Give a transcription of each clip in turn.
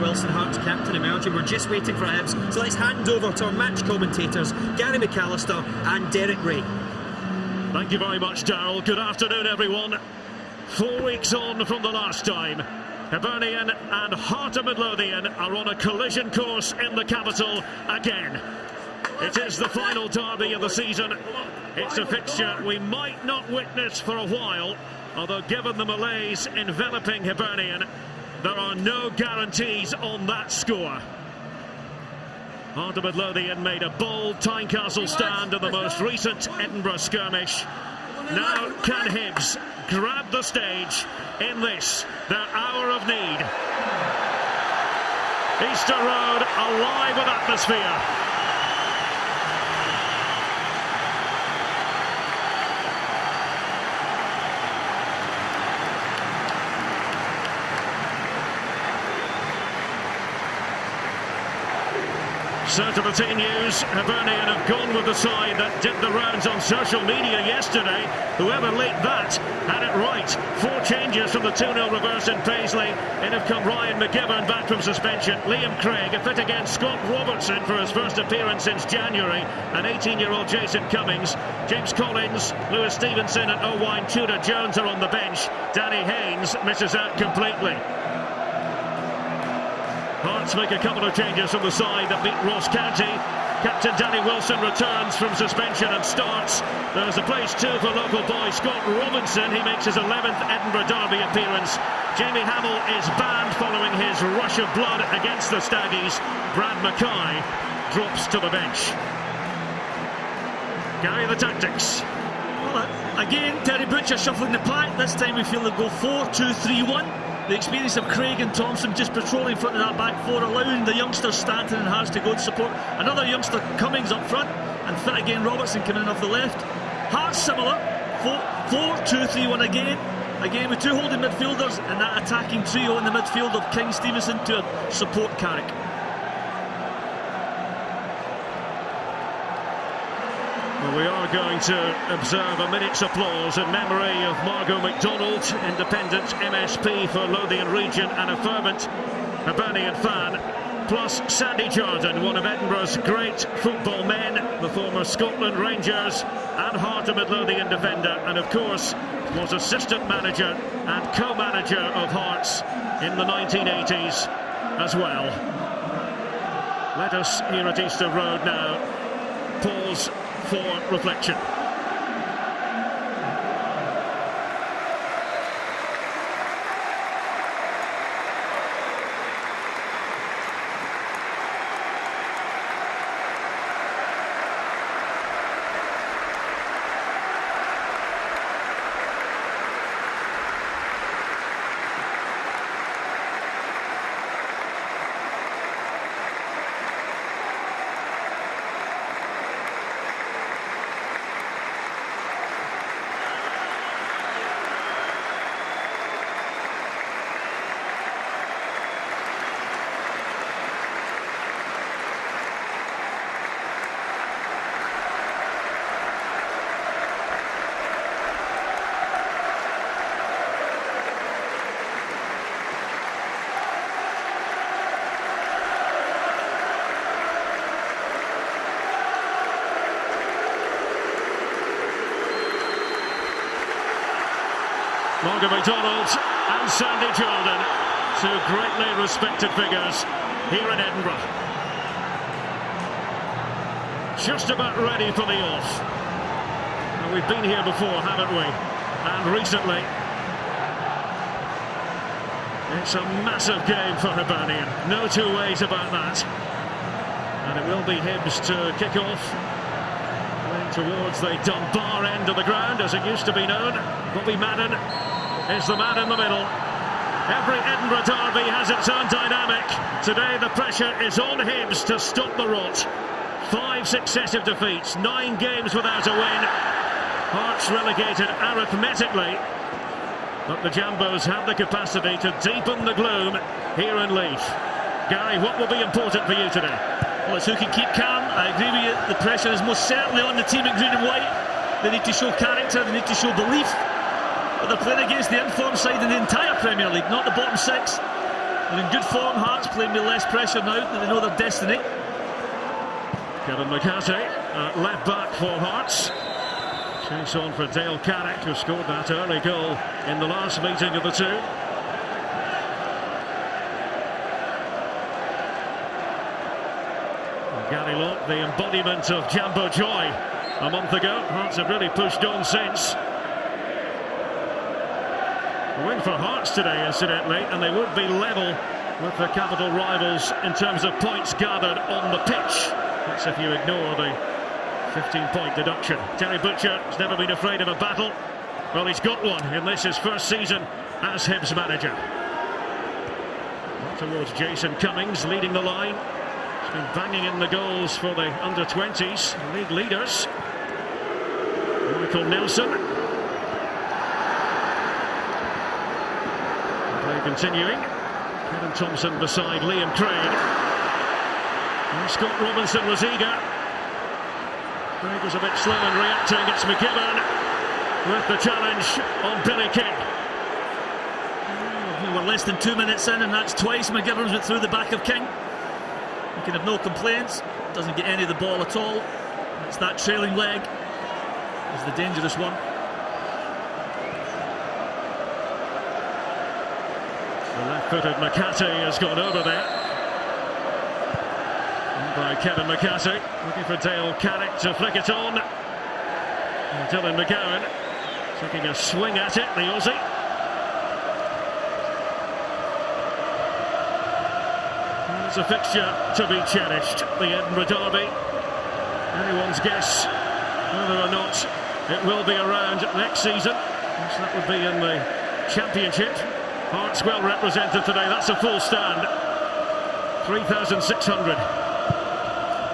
Wilson, Hearts captain emerging. We're just waiting for Hibs, so let's hand over to our match commentators, Gary McAllister and Derek Ray. Thank you very much, Darryl. Good afternoon, everyone. 4 weeks on from the last time, Hibernian and Heart of Midlothian are on a collision course in the capital again. It is the final derby of the season. It's a fixture we might not witness for a while, although given the malaise enveloping Hibernian, there are no guarantees on that score. Heart of Midlothian made a bold Tynecastle stand in the most recent Edinburgh skirmish. Now can Hibs grab the stage in this, their hour of need? Easter Road alive with atmosphere. So to the team news, Hibernian have gone with the side that did the rounds on social media yesterday. Whoever leaked that had it right. 4 changes from the 2-0 reverse in Paisley. In have come Ryan McGivern back from suspension. Liam Craig, a fit against Scott Robertson for his first appearance since January. And 18-year-old Jason Cummings. James Collins, Lewis Stevenson and Owain Tudor-Jones are on the bench. Danny Haynes misses out completely. Hearts make a couple of changes from the side that beat Ross County. Captain Danny Wilson returns from suspension and starts. There's a place too for local boy Scott Robinson. He makes his 11th Edinburgh Derby appearance. Jamie Hamill is banned following his rush of blood against the Staggies. Brad Mackay drops to the bench. Gary, the tactics. Well, again, Terry Butcher shuffling the pack. This time we feel they'll go 4-2-3-1. The experience of Craig and Thompson just patrolling in front of that back four, allowing the youngsters Stanton and Harris to go to support. Another youngster Cummings up front, and fit again Robertson coming in off the left. Hearts similar, 4-2-3-1 again. Again with 2 holding midfielders and that attacking trio in the midfield of King, Stevenson to support Carrick. Well, we are going to observe a minute's applause in memory of Margot MacDonald, independent MSP for Lothian Region and a fervent Hibernian fan, plus Sandy Jardine, one of Edinburgh's great football men, the former Scotland Rangers and Heart of Midlothian defender, and of course was assistant manager and co-manager of Hearts in the 1980s as well. Let us, here at Easter Road now, pause for reflection. Margot MacDonald and Sandy Jardine, 2 greatly respected figures here in Edinburgh. Just about ready for the off. And we've been here before, haven't we? And recently. It's a massive game for Hibernian, no 2 ways about that. And it will be Hibs to kick off. Towards the Dunbar end of the ground, as it used to be known. Bobby Madden is the man in the middle. Every Edinburgh derby has its own dynamic. Today the pressure is on Hibs to stop the rot. 5 successive defeats, 9 games without a win. Hearts relegated arithmetically, but the Jambos have the capacity to deepen the gloom here in Leith. Gary, what will be important for you today? Well, it's who can keep calm. I agree with you. The pressure is most certainly on the team in green and white. They need to show character, they need to show belief. But they're playing against the informed side in the entire Premier League, not the bottom 6. They're in good form, Hearts, playing with less pressure now that they know their destiny. Kevin McCarthy, left back for Hearts. Chase on for Dale Carrick, who scored that early goal in the last meeting of the two. Gary Locke, the embodiment of Jambo Joy a month ago. Hearts have really pushed on since. A win for Hearts today, incidentally, and they would be level with the capital rivals in terms of points gathered on the pitch. That's if you ignore the 15-point deduction. Terry Butcher has never been afraid of a battle. Well, he's got one in this, his first season as Hibs manager. Towards Jason Cummings, leading the line. He's been banging in the goals for the under-20s, league leaders. Michael Nelson. Play continuing. Kevin Thompson beside Liam Craig. And Scott Robinson was eager. Craig was a bit slow in reacting. It's McGibbon with the challenge on Billy King. We're less than 2 minutes in, and that's twice McGibbon's went through the back of King. He can have no complaints. Doesn't get any of the ball at all. It's that trailing leg is the dangerous one. The left-footed McCarthy has gone over there. And by Kevin McCarthy, looking for Dale Carrick to flick it on. And Dylan McGowan taking a swing at it, the Aussie. It's a fixture to be cherished, the Edinburgh Derby. Anyone's guess whether or not it will be around next season. So that would be in the Championship. Hearts well represented today. That's a full stand. 3,600.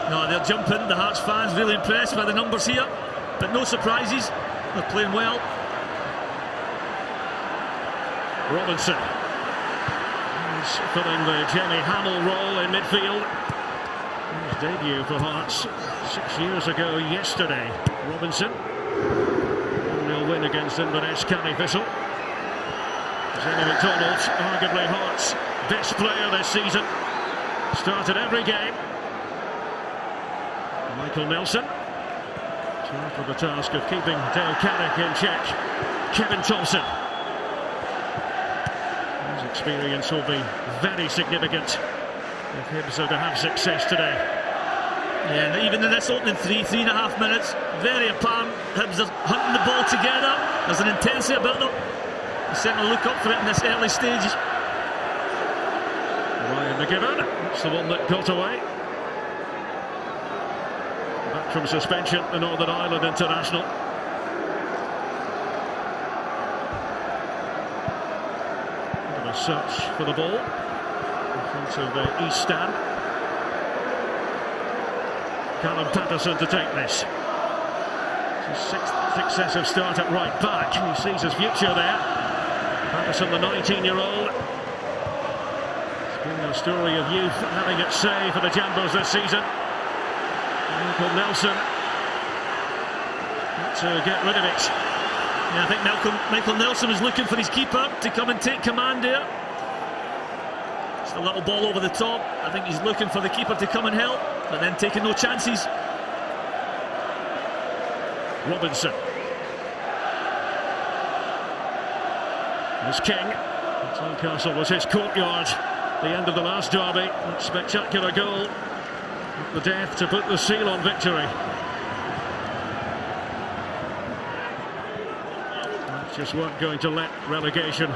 No, they're jumping. The Hearts fans really impressed by the numbers here, but no surprises. They're playing well. Robinson. He's filling the Jamie Hamill role in midfield. His debut for Hearts 6 years ago yesterday. Robinson. 1-0 win against Inverness County Thistle. Jamie McDonald, arguably Hearts' best player this season. Started every game. Michael Nelson. Charged with the task of keeping Dale Carrick in check. Kevin Thompson. His experience will be very significant if Hibs are to have success today. Yeah, and even in this opening 3.5 minutes, very apparent Hibs are hunting the ball together. There's an intensity about them. They certainly look up for it in this early stages. Ryan McGibbon, that's the one that got away. Back from suspension, the Northern Ireland international. Bit of a search for the ball in front of the East Stand. Callum Patterson to take this. It's his 6th successive start at right back. He sees his future there. Patterson, the 19-year-old. It's been a story of youth having its say for the Jambos this season. Michael Nelson to get rid of it. Yeah, I think Michael Nelson is looking for his keeper to come and take command here. Just a little ball over the top. I think he's looking for the keeper to come and help, but then taking no chances. Robinson. As King. Tynecastle was his courtyard. The end of the last derby. That spectacular goal. The death to put the seal on victory. Just weren't going to let relegation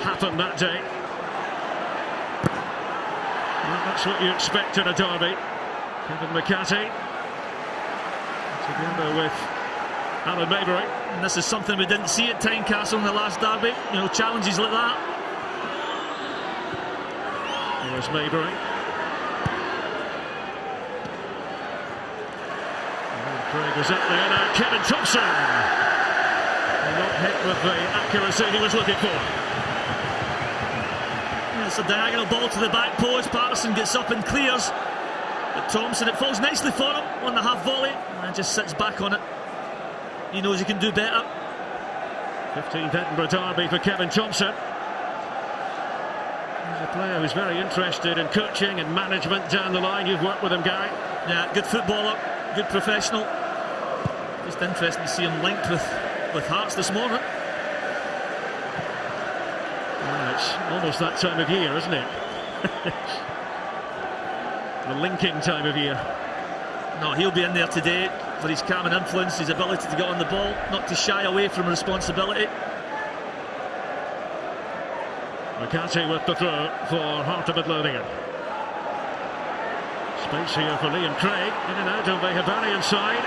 happen that day. Well, that's what you expect in a derby. Kevin McCarthy together with Alan Maybury. And this is something we didn't see at Tynecastle in the last derby. You know, challenges like that. Here's Maybury. Craig is up there now. Kevin Thompson. Not hit with the accuracy he was looking for. Yeah, it's a diagonal ball to the back post. Patterson gets up and clears. But Thompson, it falls nicely for him on the half volley and just sits back on it. He knows he can do better. 15th Edinburgh derby for Kevin Thompson. He's a player who's very interested in coaching and management down the line. You've worked with him, Gary. Yeah, good footballer, good professional. Just interesting to see him linked with Hearts this morning. Well, it's almost that time of year, isn't it? The linking time of year. No, he'll be in there today for his calming influence, his ability to get on the ball, not to shy away from responsibility. McCarthy with the throw for Heart of Midlothian. Space here for Liam Craig, in and out of the Hibernian side.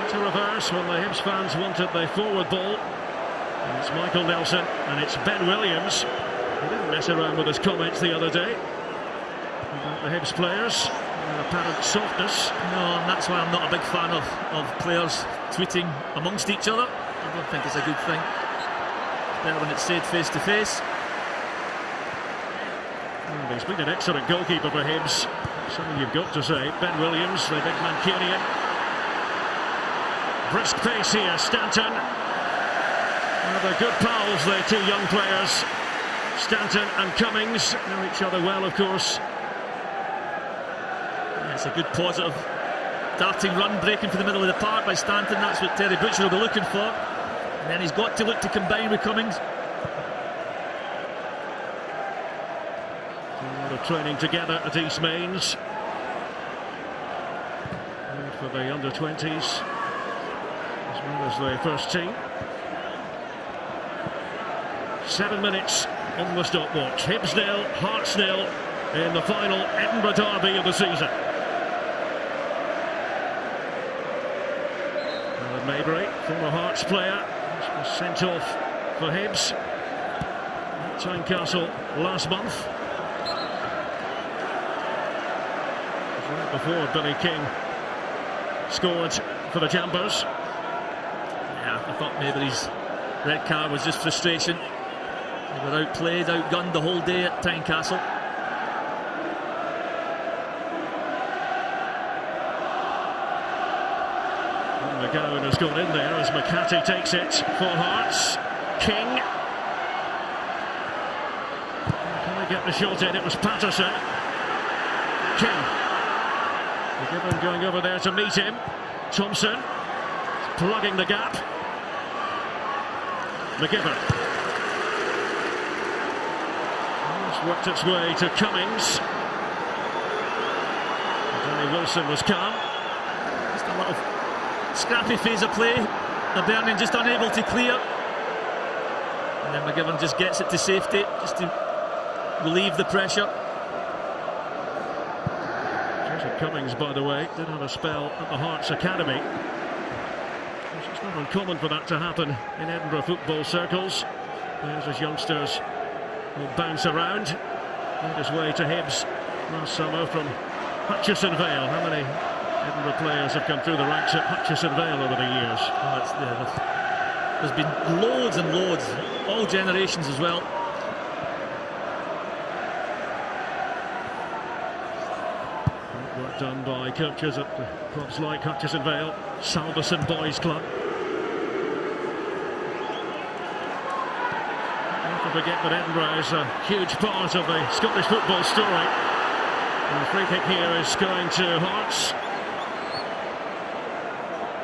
Into reverse when the Hibs fans wanted the forward ball. And it's Michael Nelson and it's Ben Williams. He didn't mess around with his comments the other day about the Hibs players and apparent softness. No, and that's why I'm not a big fan of players tweeting amongst each other. I don't think it's a good thing. It's better when it's said face to face. Well, he's been an excellent goalkeeper for Hibs. Something you've got to say. Ben Williams, the big Mancunian. Brisk pace here, Stanton. Well, they're good pals, the two young players. Stanton and Cummings know each other well, of course. Yeah, it's a good positive darting run, breaking for the middle of the park by Stanton. That's what Terry Butcher will be looking for. And then he's got to look to combine with Cummings. A lot of training together at East Mains. And for the under-20s, as well as the first team. 7 minutes on the stopwatch. Hibs 0, Hearts 0 in the final Edinburgh derby of the season. Alan Maybury, former Hearts player, was sent off for Hibs at Tynecastle last month. Right before Billy King scored for the Jambos. Yeah, I thought Maybury's red card was just frustration. They were outplayed, outgunned the whole day at Tynecastle. And McGowan has gone in there as McCarthy takes it for Hearts. King. Can they get the shot in? It was Patterson. King. McGibbon going over there to meet him. Thompson plugging the gap. McGibbon. It's worked its way to Cummings. Danny Wilson was calm. Just a little scrappy phase of play. Hibernian just unable to clear. And then McGibbon just gets it to safety, just to relieve the pressure. Joseph Cummings, by the way, did have a spell at the Hearts Academy. It's not uncommon for that to happen in Edinburgh football circles. Players as youngsters will bounce around. Made his way to Hibs last summer from Hutchison Vale. How many Edinburgh players have come through the ranks at Hutchison Vale over the years? There's been loads and loads, all generations as well. Work done by coaches at clubs like Hutchison Vale, Salveson Boys Club. Don't forget that Edinburgh is a huge part of the Scottish football story. And the free kick here is going to Hearts.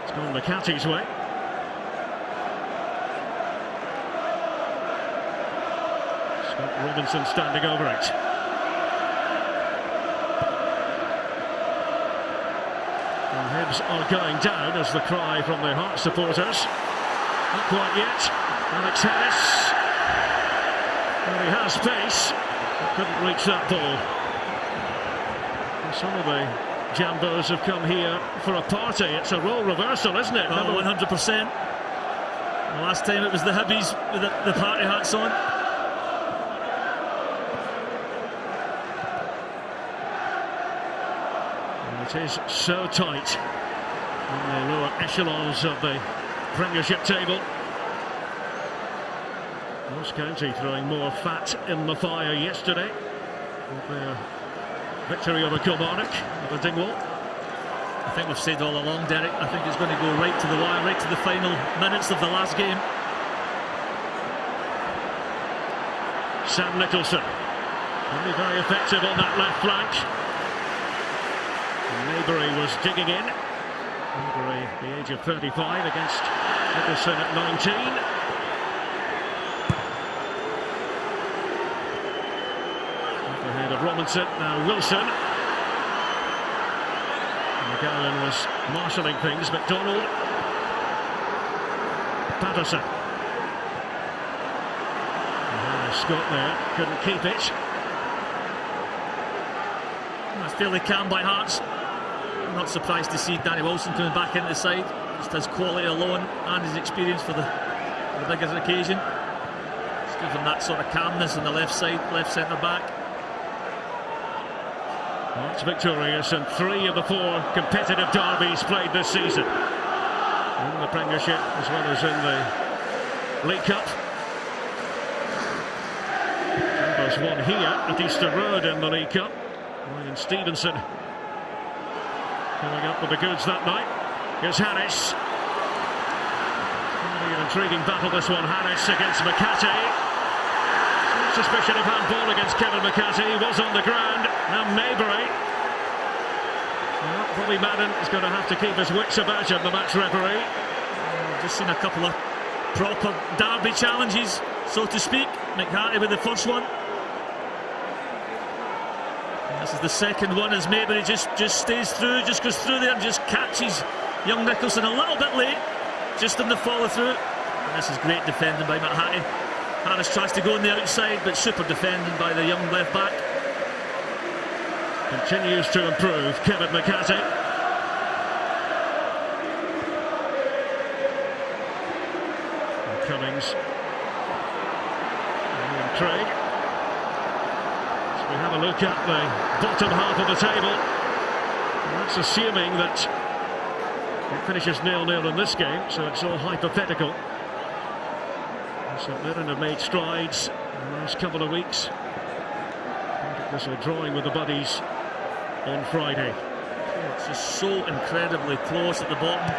It's gone McCarthy's way. Scott Robinson standing over it. And Hibs are going down as the cry from the Hearts supporters. Not quite yet. Alex Harris. Well, he has pace, but couldn't reach that ball. And some of the Jambos have come here for a party. It's a role reversal, isn't it? Oh, 100%. The last time it was the Hibbies with the party hats on. And it is so tight in the lower echelons of the Premiership table. Ross County throwing more fat in the fire yesterday with their victory over Kilmarnock at the Dingwall. I think we've said all along, Derek, I think it's going to go right to the wire, right to the final minutes of the last game. Sam Nicholson. Only very effective on that left flank. Maybury was digging in. Maybury, the age of 35, against Nicholson at 19. Ahead of Robinson, now Wilson. McGowan was marshalling things. McDonald. Patterson. Scott there, couldn't keep it. That's fairly calm by Hearts. I'm not surprised to see Danny Wilson coming back into the side. Just his quality alone and his experience for the bigger occasion. Just gives him that sort of calmness on the left side, left centre back. Hearts victorious in 3 of the 4 competitive derbies played this season. In the Premiership as well as in the League Cup. There's one here at Easter Road in the League Cup. Ryan Stevenson coming up with the goods that night. Here's Harris. An intriguing battle this one. Harris against McCarthy. Suspicion of handball against Kevin McCarthy. He was on the ground. Now Maybury. Well, Bobby Madden is going to have to keep his wits about him, the match referee. Just seen a couple of proper derby challenges, so to speak. McCarthy with the first one. This is the second one as Maybury just stays through, just goes through there and just catches young Nicholson a little bit late, just in the follow through. And this is great defending by McHattie. Harris tries to go on the outside, but super defending by the young left back. Continues to improve, Kevin McCarthy. Cummings. And Craig. We have a look at the bottom half of the table. And that's assuming that it finishes 0-0 in this game, so it's all hypothetical. St Mirren have made strides in the last couple of weeks. This will drawing with the buddies on Friday. It's just so incredibly close at the bottom.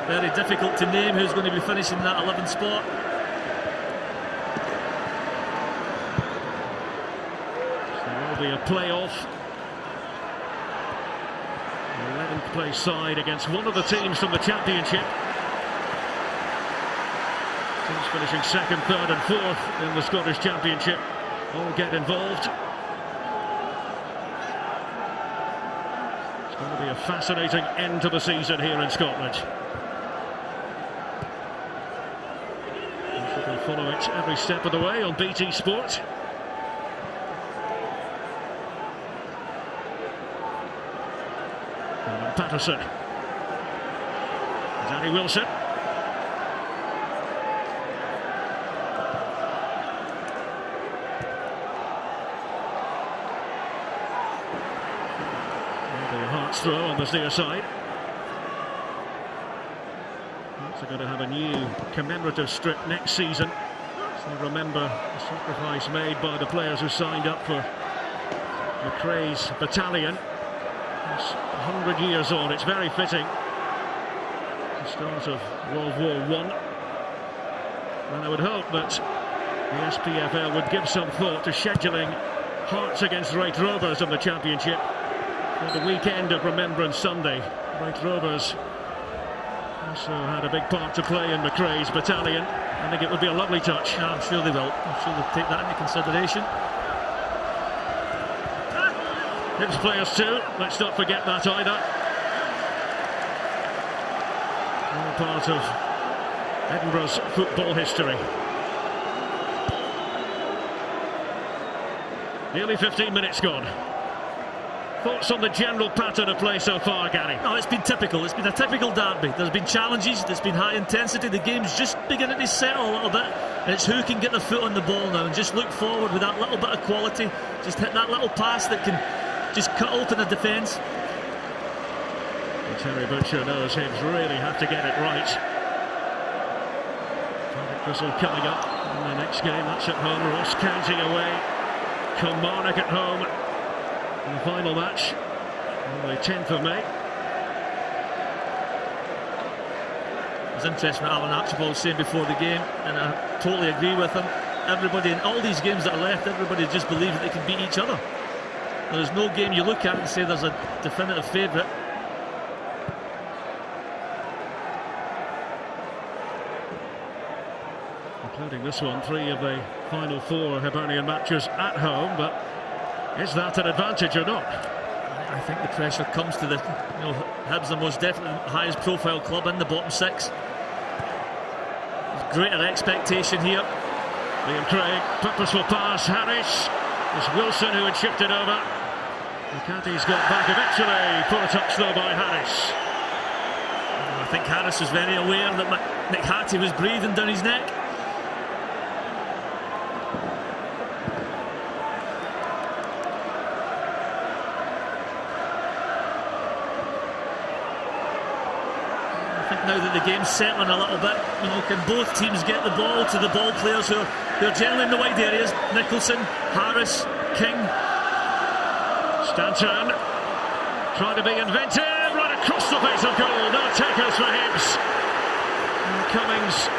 Very difficult to name who's going to be finishing that 11th spot. Be a playoff. 11th place side against one of the teams from the Championship. Teams finishing 2nd, 3rd and 4th in the Scottish Championship all get involved. It's going to be a fascinating end to the season here in Scotland. You can follow it every step of the way on BT Sport. Patterson. Danny Wilson. The Hearts throw on the near side. Hearts are going to have a new commemorative strip next season. So remember the sacrifice made by the players who signed up for McRae's battalion. It's 100 years on, it's very fitting. The start of World War I. And I would hope that the SPFL would give some thought to scheduling Hearts against Wraith Rovers in the Championship for the weekend of Remembrance Sunday. Wraith Rovers also had a big part to play in McRae's battalion. I think it would be a lovely touch. Yeah, I'm sure they will. I'm sure they'll take that into consideration. Hibs players too, let's not forget that either. All part of Edinburgh's football history. Nearly 15 minutes gone. Thoughts on the general pattern of play so far, Gary? Oh, it's been typical. It's been a typical derby. There's been challenges, there's been high intensity. The game's just beginning to settle a little bit. And it's who can get their foot on the ball now and just look forward with that little bit of quality. Just hit that little pass that can just cut open the defence. Terry Butcher knows Hibs really have to get it right. Whistle coming up in the next game. That's at home. Ross County away. Kilmarnock at home in the final match on the 10th of May. It was interesting what Alan Archibald was saying before the game, and I totally agree with him. everybody in all these games that are left, everybody just believes that they can beat each other. There's no game you look at and say there's a definitive favourite. Including this one, 3 of the final 4 Hibernian matches at home, but is that an advantage or not? I think the pressure comes to the, Hibs the most definitely highest profile club in the bottom 6. There's greater expectation here. Liam Craig, purposeful pass, Harris. It's Wilson who had shifted over. McCarthy's got back eventually. Poor touch though by Harris. I think Harris was very aware that McCarthy was breathing down his neck. Now that the game's settling a little bit, can both teams get the ball to the ball players who are generally in the wide areas? Nicholson, Harris, King. Stanton trying to be inventive, right across the face of goal. No takers for Hibs. Cummings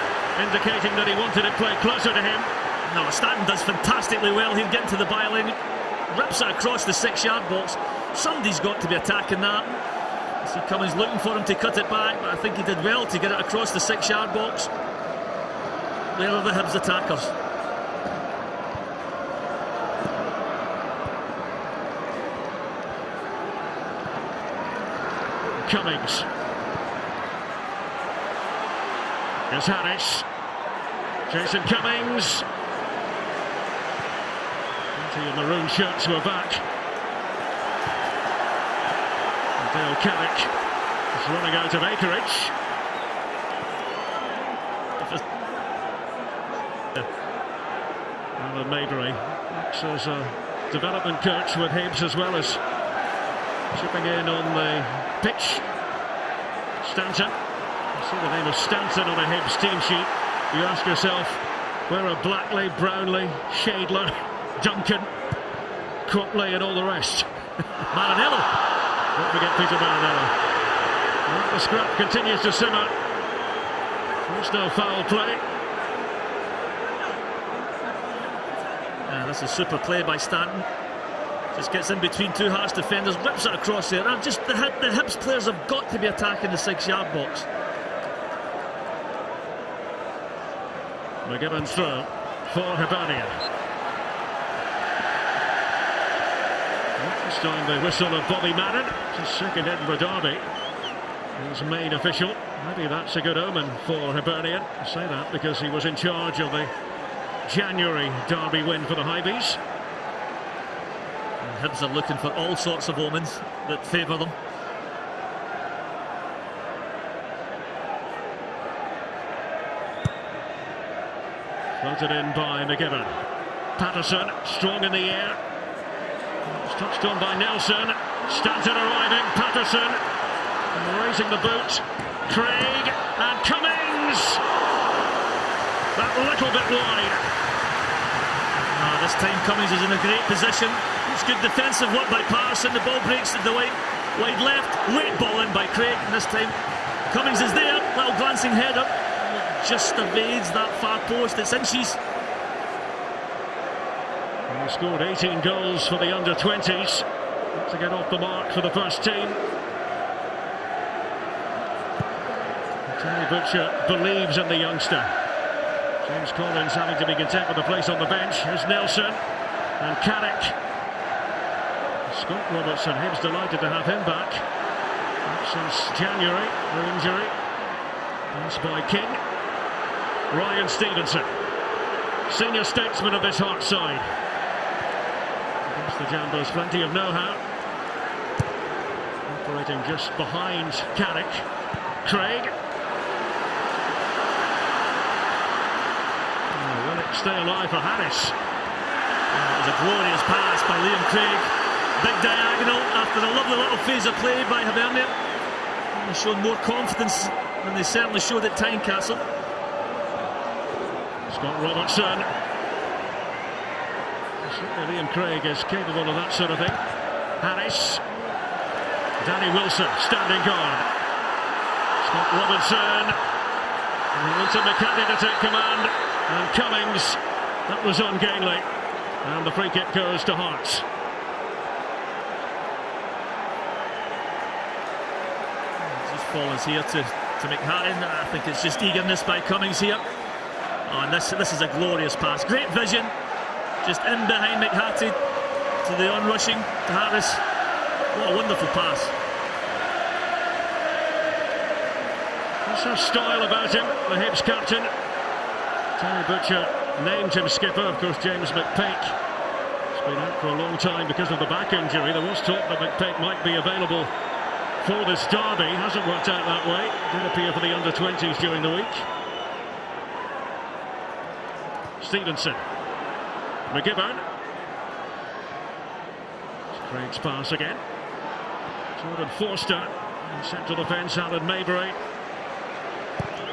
indicating that he wanted it played closer to him. No, Stanton does fantastically well. He'll get into the byline, rips it across the 6-yard box. Somebody's got to be attacking that. See Cummings looking for him to cut it back, but I think he did well to get it across the 6-yard box. Where are the Hibs attackers? Cummings. Here's Harris. Jason Cummings. The maroon shirts were back. Dale Carrick is running out of acreage. Alan Maybury acts as a development coach with Hibs as well as chipping in on the pitch. Stanton. You see the name of Stanton on a Hibs team sheet. You ask yourself, where are Blackley, Brownlee, Shadler, Duncan, Copley and all the rest? Maranello. Don't forget Peter Maranello. Well, the scrap continues to simmer. There's no foul play. That's a super play by Stanton. Just gets in between 2 harsh defenders, rips it across there. And just the Hibs players have got to be attacking the 6-yard box. McGibbon's throw for Hibernian. This time the whistle of Bobby Madden. It's his second Edinburgh derby. His main official. Maybe that's a good omen for Hibernian. I say that because he was in charge of the January derby win for the Hibees. Hibs are looking for all sorts of omens that favour them. Floated in by McGibbon. Patterson, strong in the air. It's touched on by Nelson. Stanton arriving. Patterson raising the boot. Craig and Cummings. That little bit wide. This time Cummings is in a great position. It's good defensive work by Patterson. The ball breaks to the wide left. Great ball in by Craig. And this time Cummings is there. Little glancing header. Just evades that far post. It's inches. He scored 18 goals for the under-20s to get off the mark for the first team. Terry Butcher believes in the youngster. James Collins having to be content with a place on the bench. Here's Nelson and Carrick. Scott Robertson, Hibs delighted to have him back since January, no injury. Pass by King. Ryan Stevenson, senior statesman of this Hearts side. Against the Jambos, plenty of know-how. Operating just behind Carrick. Craig. Will it stay alive for Harris? It was a glorious pass by Liam Craig. Big diagonal after a lovely little phase of play by Hibernian. They've shown more confidence than they certainly showed at Tynecastle. Scott Robertson. Liam Craig is capable of that sort of thing. Harris. Danny Wilson standing guard. Scott Robertson. And Wilson McCarthy to take command. And Cummings That was ungainly. And the free kick goes to Hearts. Just falls here to McHattie. I think it's just eagerness by Cummings here. Oh, and this is a glorious pass. Great vision. Just in behind McHattie to the onrushing to Harris. What a wonderful pass. There's a style about him, the Hibs captain. Terry Butcher named him skipper. Of course, James McPake has been out for a long time because of the back injury. There was talk that McPake might be available for this derby. Hasn't worked out that way. Did appear for the under-20s during the week. Stevenson. McGibbon. It's Craig's pass again. Jordan Forster. In central defence, Alan Maybury.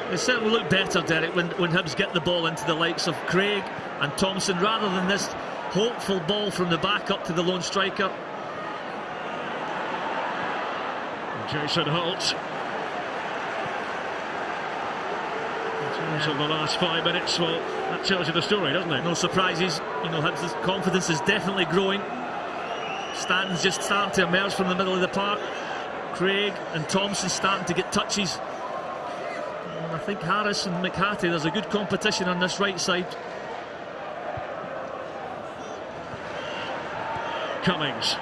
They certainly look better, Derek, when Hibs get the ball into the likes of Craig and Thompson, rather than this hopeful ball from the back up to the lone striker. Jason Holt. In terms of the last 5 minutes, well, that tells you the story, doesn't it? No surprises. You know, Hibs' confidence is definitely growing. Stanton's just starting to emerge from the middle of the park. Craig and Thompson starting to get touches. And I think Harris and McHattie, there's a good competition on this right side. Cummings.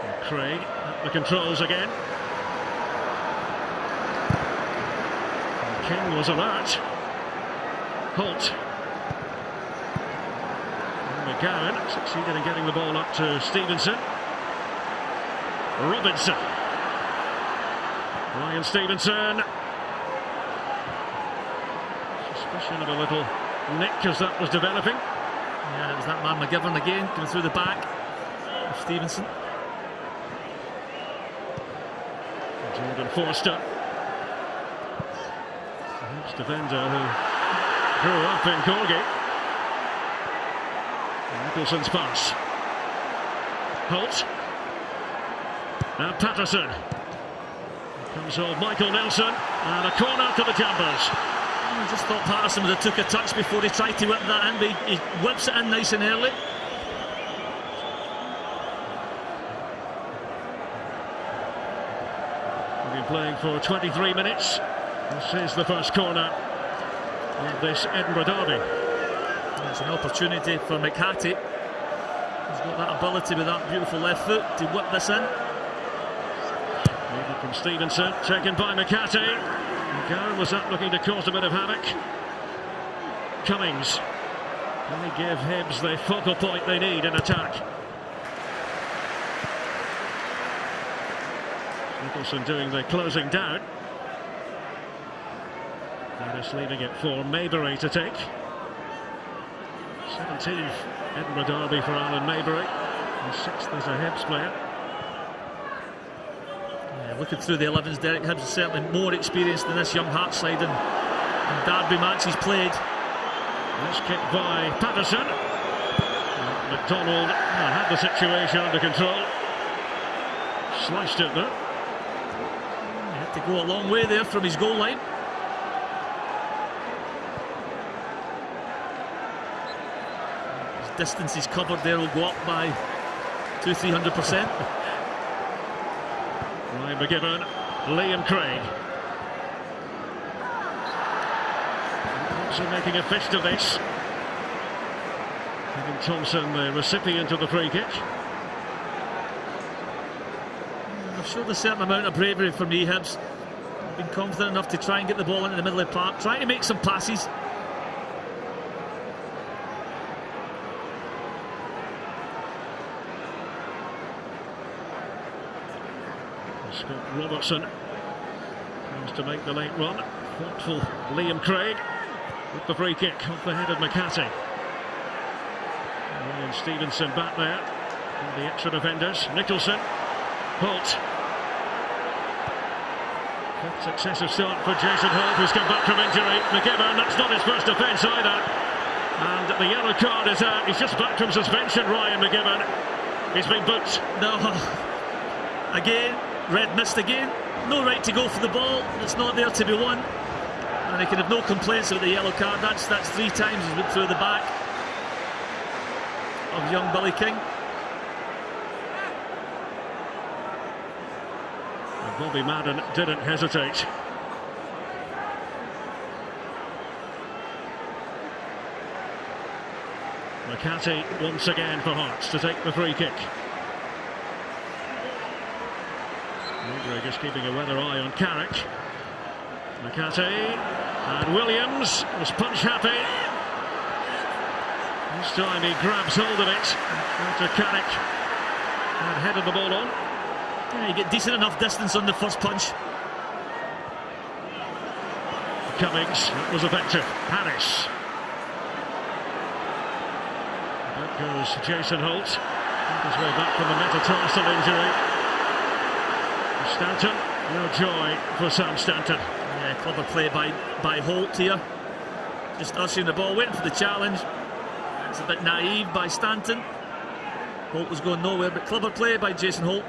And Craig at the controls again. And King was alert. Holt. And McGowan succeeded in getting the ball up to Stevenson. Robinson. Ryan Stevenson. Suspicion of a little nick as that was developing. Yeah, it was that man McGibbon again, coming through the back of Stevenson. Jordan Forster. Perhaps defender who grew up in Corgi. Nicholson's pass. Holt. Now Patterson. Comes off Michael Nelson, and a corner to the Jambers. I just thought Patterson would have took a touch before he tried to whip that in, but he whips it in nice and early. We've been playing for 23 minutes. This is the first corner of this Edinburgh derby. It's an opportunity for McHattie. He's got that ability with that beautiful left foot to whip this in. Maybe from Stevenson, taken by McHattie. McGowan was up looking to cause a bit of havoc. Cummings. Can they give Hibs the focal point they need in attack? Nicholson doing the closing down. Harris leaving it for Maybury to take. 17th Edinburgh derby for Alan Maybury. And 6th as a Hibs player. Yeah, looking through the 11s, Derek, Hibs is certainly more experienced than this young Hearts side in derby matches played. This kick by Patterson. McDonald had the situation under control. Sliced it though. He had to go a long way there from his goal line. His distances covered there will go up by 200-300%. Ryan McGibbon, Liam Craig. Thompson making a fist of this. Kevin Thompson, the recipient of the free kick. I've shown a certain amount of bravery from me, Hibs. Been confident enough to try and get the ball into the middle of the park, trying to make some passes. Scott Robertson comes to make the late run. Thoughtful Liam Craig with the free kick off the head of McHattie. Ryan Stevenson back there. And the extra defenders. Nicholson. Holt. Good successive start for Jason Holt, who's come back from injury. McGibbon, that's not his first offence either. And the yellow card is out. He's just back from suspension, Ryan McGibbon. He's been booked. No. Again. Red missed again. No right to go for the ball. It's not there to be won. And he can have no complaints about the yellow card. That's 3 times he's been through the back of young Billy King. And Bobby Madden didn't hesitate. McCarthy once again for Hearts to take the free kick. Mowbray just keeping a weather eye on Carrick. McCarthy and Williams was punch happy. This time he grabs hold of it after Carrick had headed the ball on. Yeah, you get decent enough distance on the first punch. Cummings, that was effective. Harris. Back goes Jason Holt. His way back from the metatarsal injury. Stanton, no joy for Sam Stanton. Yeah, clever play by Holt here. Just ushering the ball, waiting for the challenge. It's a bit naive by Stanton. Holt was going nowhere, but clever play by Jason Holt.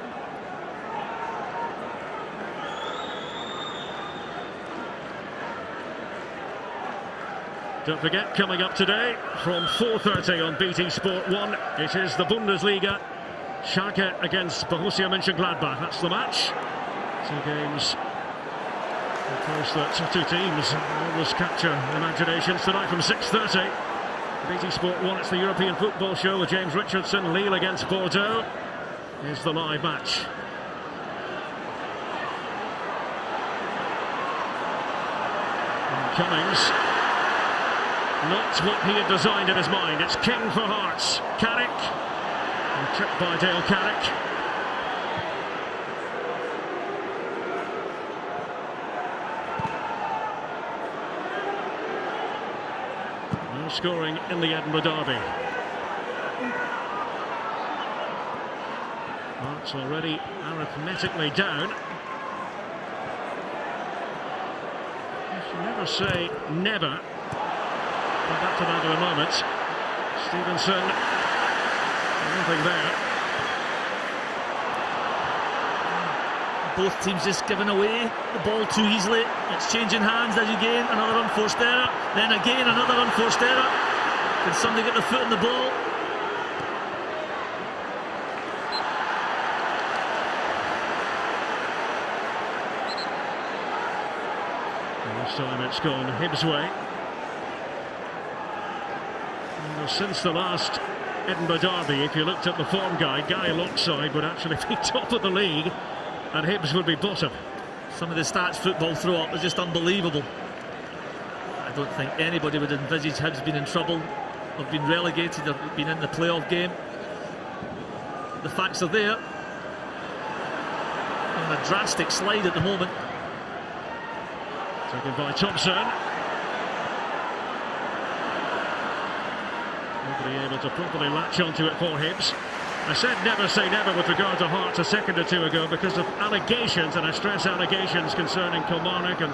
Don't forget, coming up today from 4:30 on BT Sport 1, it is the Bundesliga. Schalke against Borussia Mönchengladbach. That's the match. 2 games. Of course, that 2 teams always capture imaginations tonight from 6:30. BT Sport 1, it's the European football show with James Richardson. Lille against Bordeaux is the live match. And Cummings. Not what he had designed in his mind. It's King for Hearts. Carrick. And tripped by Dale Carrick. No scoring in the Edinburgh derby. Hearts already arithmetically down. You should never say never. Come back to that in a moment. Stevenson, nothing there. Both teams just giving away the ball too easily. It's changing hands as you gain another unforced error. Then again another unforced error. Can somebody get the foot in the ball? And this time it's gone Hibs' way. Since the last Edinburgh derby, if you looked at the form guide, Guy alongside would actually be top of the league and Hibs would be bottom. Some of the stats football throw up are just unbelievable. I don't think anybody would envisage Hibs being in trouble, or been relegated, or been in the playoff game. The facts are there. On a drastic slide at the moment. Taken by Thompson. Nobody able to properly latch onto it for Hibs. I said never say never with regard to Hearts a second or two ago because of allegations, and I stress allegations concerning Kilmarnock and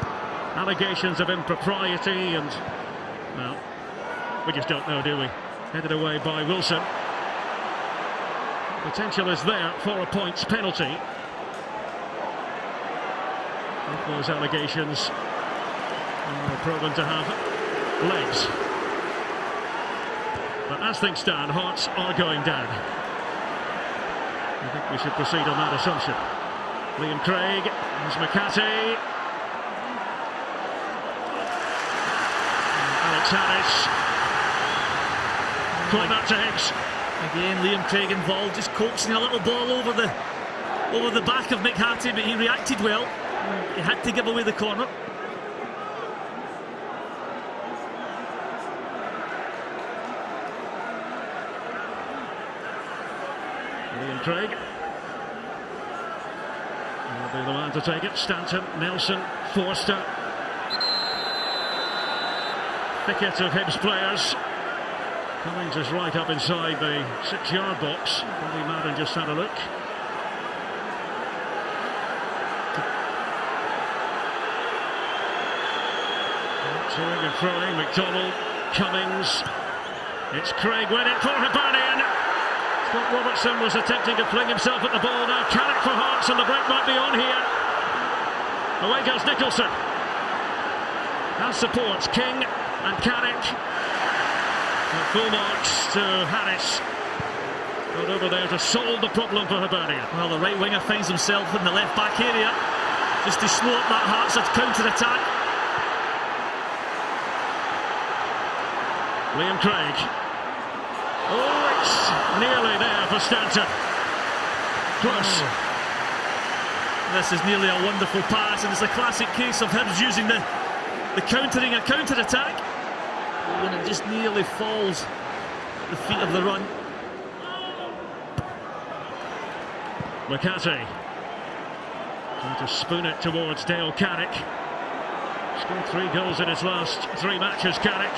allegations of impropriety, and well, we just don't know, do we? Headed away by Wilson. Potential is there for a points penalty if those allegations are proven to have legs. But as things stand, Hearts are going down. I think we should proceed on that assumption. Liam Craig, there's McCarthy. Alex Harris. Corner to Higgs. Again, Liam Craig involved, just coaxing a little ball over the back of McCarthy, but he reacted well. He had to give away the corner. Liam Craig will be the man to take it. Stanton, Nelson, Forster. Thicket of Hibs players. Cummings is right up inside the 6-yard box. Bobby Madden just had a look. Toing and throwing, McDonald, Cummings. It's Craig with it for Hibernian. Scott Robertson was attempting to fling himself at the ball. Now Carrick for Hearts, and the break might be on here. Away goes Nicholson. Has supports King and Carrick. Full marks to Harris. Got over there to solve the problem for Hibernian. Well, the right winger finds himself in the left back area, just to slow up that Hearts counter-attack. Liam Craig. Oh, it's nearly there for Stanton. Close. This is nearly a wonderful pass, and it's a classic case of Hibs using the countering a counter-attack when it just nearly falls at the feet of the run. McCarthy trying to spoon it towards Dale Carrick. Scored 3 goals in his last 3 matches, Carrick.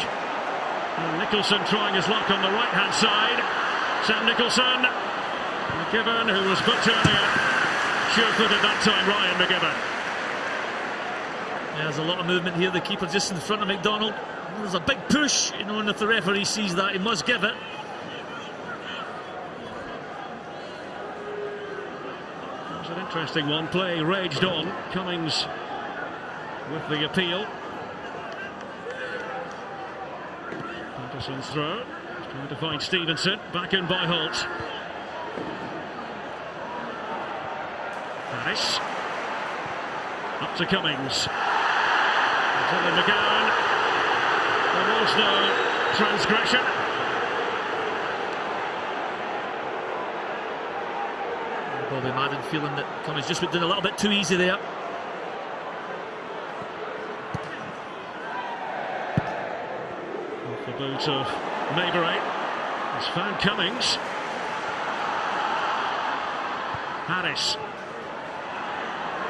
And Nicholson trying his luck on the right-hand side. Sam Nicholson. McGibbon, who was booked earlier, sure-footed that time, Ryan McGibbon. Yeah, there's a lot of movement here. The keeper just in front of McDonald. There's a big push, you know, and if the referee sees that, he must give it. It was an interesting one. Play raged on. Cummings with the appeal. Patterson's throw. Trying to find Stevenson. Back in by Holt. Harris. Up to Cummings. Dylan McGowan. There was no transgression. Bobby Madden feeling that Cummings just went down a little bit too easy there. Off the boot of Maybury. He's found Cummings. Harris.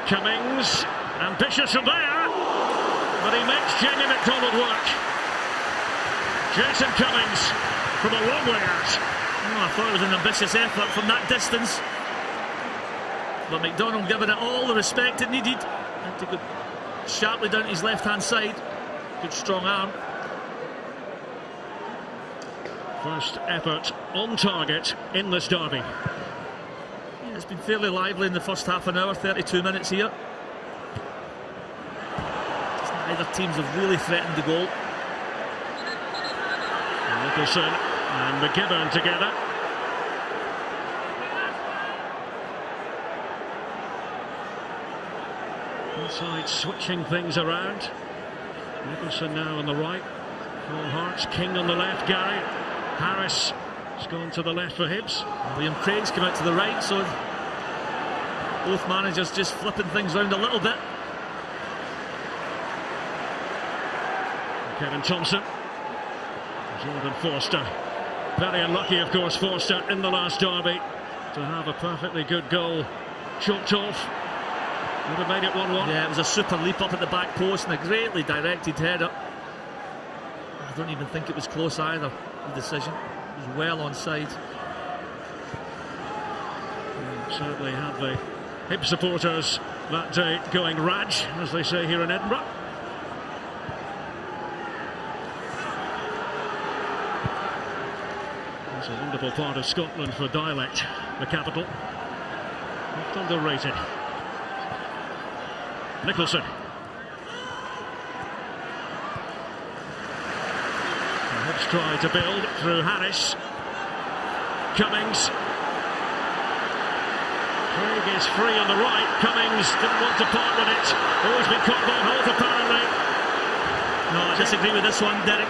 Cummings. Ambitious from there. But he makes Jamie McDonald work. Jason Cummings from a long way out. Oh, I thought it was an ambitious effort from that distance. But McDonald giving it all the respect it needed. Had to go sharply down to his left-hand side. Good strong arm. First effort on target in this derby. Yeah, it's been fairly lively in the first half an hour, 32 minutes here. Neither teams have really threatened the goal. Nicholson and McGibbon together. Inside switching things around. Nicholson now on the right. For Hearts, King on the left, Gary. Harris has gone to the left for Hibs. Liam Craig's come out to the right, so both managers just flipping things around a little bit. Kevin Thompson. Jordan Forster. Very unlucky, of course, Forster in the last derby to have a perfectly good goal choked off. Would have made it 1-1. Yeah, it was a super leap up at the back post and a greatly directed header. I don't even think it was close either, the decision. It was well onside. Certainly had the Hibs supporters that day going Raj, as they say here in Edinburgh. It's a wonderful part of Scotland for dialect, the capital. Not underrated. Nicholson. Hibs try to build through Harris. Cummings. Craig is free on the right. Cummings didn't want to part with it. Always been caught by Holt apparently. No, I disagree with this one, Derek.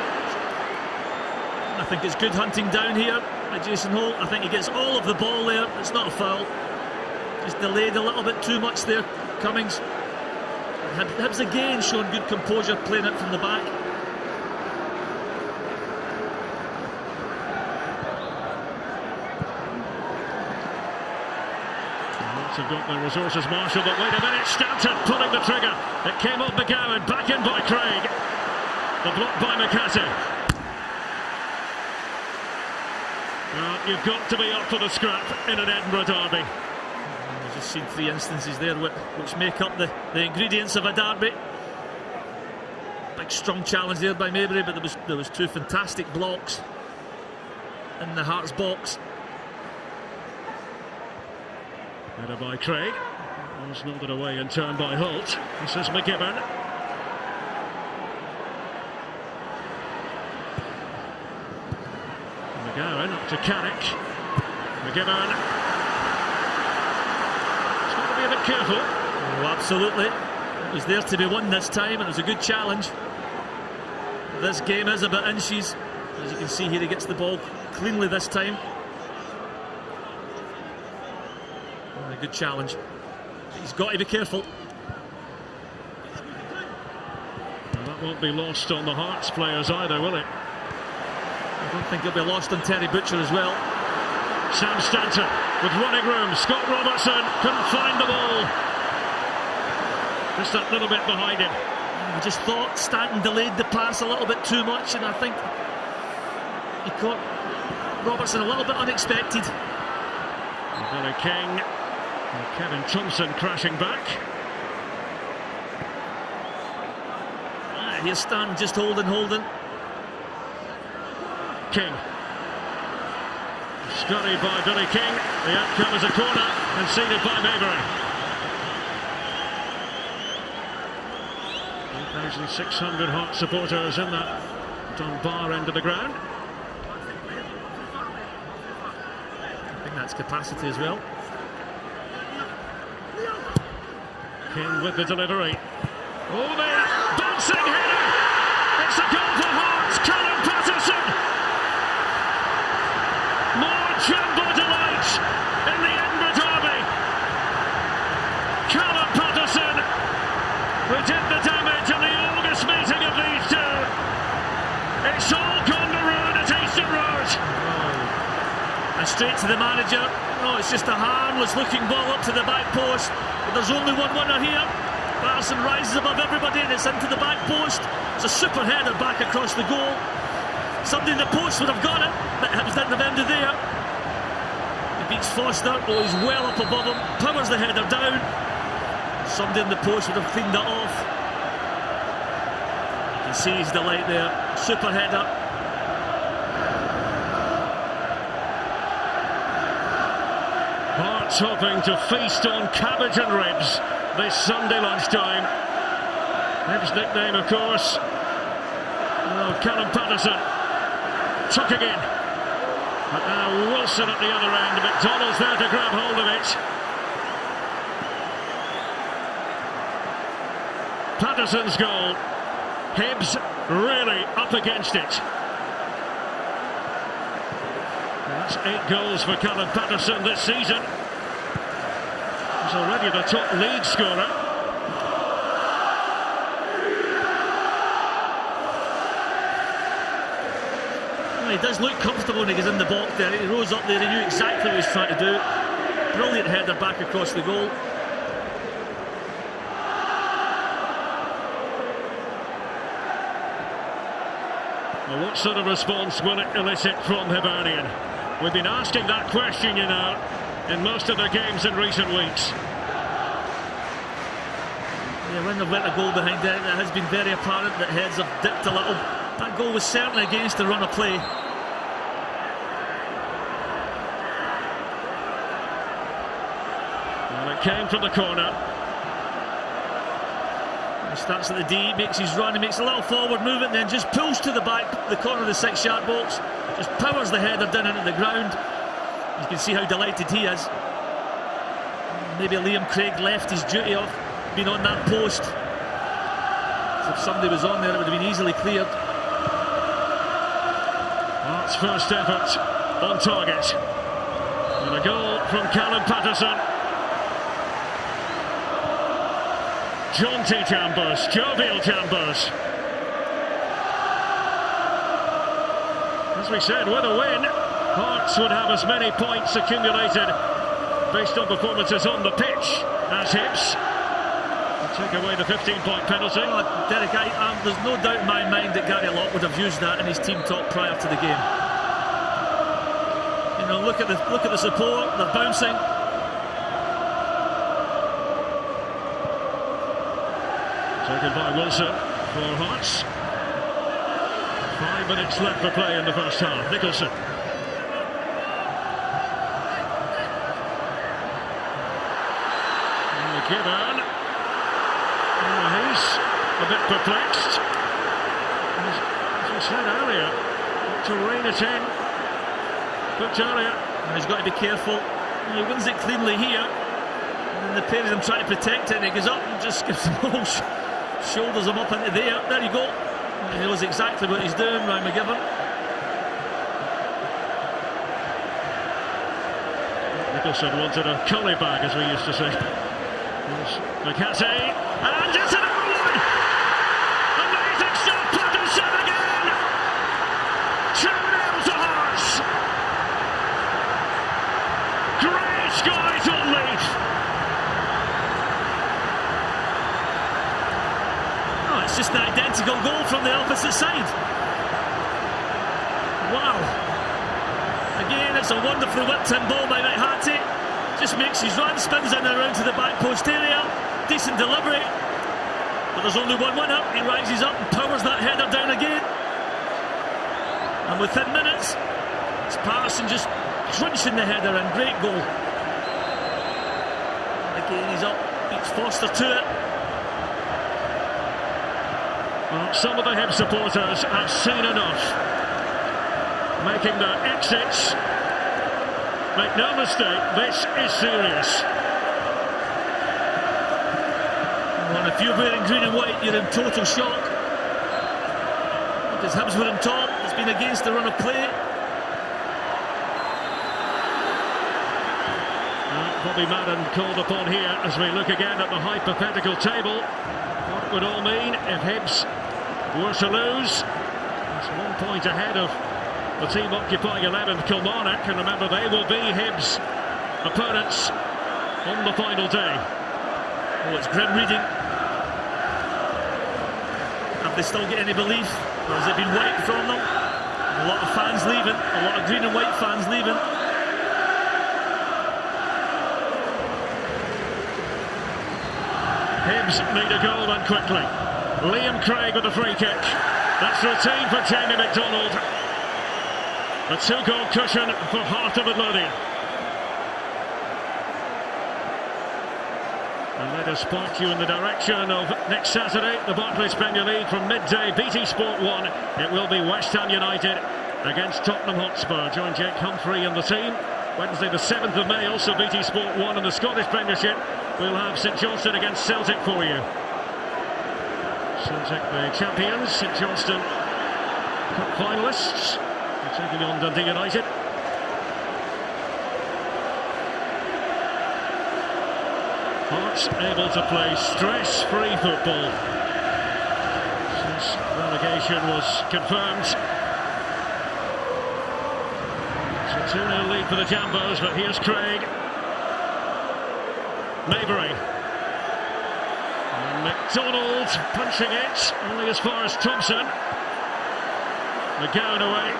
I think it's good hunting down here by Jason Holt. I think he gets all of the ball there. It's not a foul. Just delayed a little bit too much there, Cummings. Hibs again showing good composure, playing it from the back. Have got the resources, Marshall, but wait a minute, Stanton pulling the trigger. It came off McGowan, back in by Craig. The block by McCarthy. Well, you've got to be up for the scrap in an Edinburgh derby. We've just seen 3 instances there which make up the ingredients of a derby. Big strong challenge there by Maybury, but there was 2 fantastic blocks in the Hearts box. Header by Craig. Was nodded away and turned by Holt. This is McGibbon. McGowan to Carrick. McGibbon. He's got to be a bit careful. Oh, absolutely. It was there to be won this time, and it was a good challenge. This game is about inches. As you can see here, he gets the ball cleanly this time. And a good challenge. He's got to be careful. And that won't be lost on the Hearts players either, will it? I don't think it'll be lost on Terry Butcher as well. Sam Stanton with running room. Scott Robertson couldn't find the ball. Just that little bit behind him. I just thought Stanton delayed the pass a little bit too much, and I think he caught Robertson a little bit unexpected. Billy King and Kevin Thompson crashing back. Here's Stanton just holding. King. Scurried by Billy King. The outcome is a corner and seeded by Maybury. 1,600 Hearts supporters in that Dunbar end of the ground. I think that's capacity as well. King with the delivery. Oh, the bouncing header! It's a goal for Hearts. Callum Patterson! More jumbo delight in the Edinburgh derby. Callum Patterson, who did the damage in the August meeting of these two. It's all gone to ruin at Easton Road. And straight to the manager. Oh, it's just a harmless looking ball up to the back post. But there's only one winner here. Patterson rises above everybody and it's into the back post. It's a super header back across the goal. Somebody in the post would have got it, but Hibs didn't have ended there. He beats Foster. Oh, he's well up above him. Powers the header down. Somebody in the post would have cleaned that off. You can see his delight there. Super header. Hearts hoping to feast on cabbage and ribs this Sunday lunchtime. Hibs' nickname, of course. Oh, Callum Patterson. Tuck again. But now Wilson at the other end. McDonald's there to grab hold of it. Patterson's goal. Hibs really up against it. That's 8 goals for Callum Patterson this season. He's already the top league scorer. Well, he does look comfortable when he gets in the box there. He rose up there, he knew exactly what he was trying to do. Brilliant header back across the goal. Well, what sort of response will it elicit from Hibernian? We've been asking that question, you know, in most of their games in recent weeks. Yeah, when they've let a goal behind it, it has been very apparent that heads have dipped a little. That goal was certainly against the run of play. Well, it came from the corner. He starts at the D, makes his run, he makes a little forward movement, then just pulls to the back, the corner of the 6-yard box, just powers the header down into the ground. You can see how delighted he is. Maybe Liam Craig left his duty of being on that post. If somebody was on there, it would have been easily cleared. Hearts' first effort on target. And a goal from Callum Patterson. Jaunty Chambers, jovial Chambers. As we said, with a win, Hearts would have as many points accumulated based on performances on the pitch as Hibs. Take away the 15-point penalty. Oh, Derek, there's no doubt in my mind that Gary Locke would have used that in his team talk prior to the game. You know, look at the support, they're bouncing. Taken by Wilson for Hearts. 5 minutes left for play in the first half. Nicholson. McGibbon. He's a bit perplexed. As we said earlier, to rein it in booked earlier. He's got to be careful. He wins it cleanly here, and then the pair of them try to protect it, and he goes up and just gives them all shoulders him up into there. There you go. He knows exactly what he's doing, Ryan McGivern. Nicholson wanted a collie bag, as we used to say. McCarthy, and it's another one! Amazing stuff, Patterson again! 2-0 to Hearts! Grey skies on Leith! Oh, it's just an identical goal from the opposite side. Wow. Again, it's a wonderfully whipped-in ball by McHattie. Just makes his run, spins in and around to the back post area. Decent delivery. But there's only one winner. He rises up and powers that header down again. And within minutes, it's Patterson just crunching the header in. Great goal. Again, he's up. Beats Foster to it. Well, some of the Hibs supporters have seen enough. Making their exits. Make no mistake, this is serious. Well, if you're wearing green and white, you're in total shock. Because Hibs were on top, it's been against the run of play. Bobby Madden called upon here as we look again at the hypothetical table. What it would all mean if Hibs were to lose. It's 1 point ahead of the team occupying 11th, Kilmarnock, and remember they will be Hibs' opponents on the final day. Oh, it's grim reading. Have they still got any belief? Or has it been wiped from them? A lot of fans leaving, a lot of green and white fans leaving. Hibs need a goal and quickly. Liam Craig with a free kick. That's routine for Jamie McDonald. A 2-goal cushion for Heart of Midlothian. And let us point you in the direction of next Saturday, the Barclays Premier League from midday, BT Sport 1. It will be West Ham United against Tottenham Hotspur. Join Jake Humphrey and the team. Wednesday the 7th of May, also BT Sport 1 in the Scottish Premiership. We'll have St Johnstone against Celtic for you. Celtic the champions, St Johnstone Cup finalists. Taking on Dundee United. Hearts able to play stress-free football since relegation was confirmed. It's a 2-0 lead for the Jambos, but here's Craig. Maybury. And McDonald punching it, only as far as Thompson. McGowan away.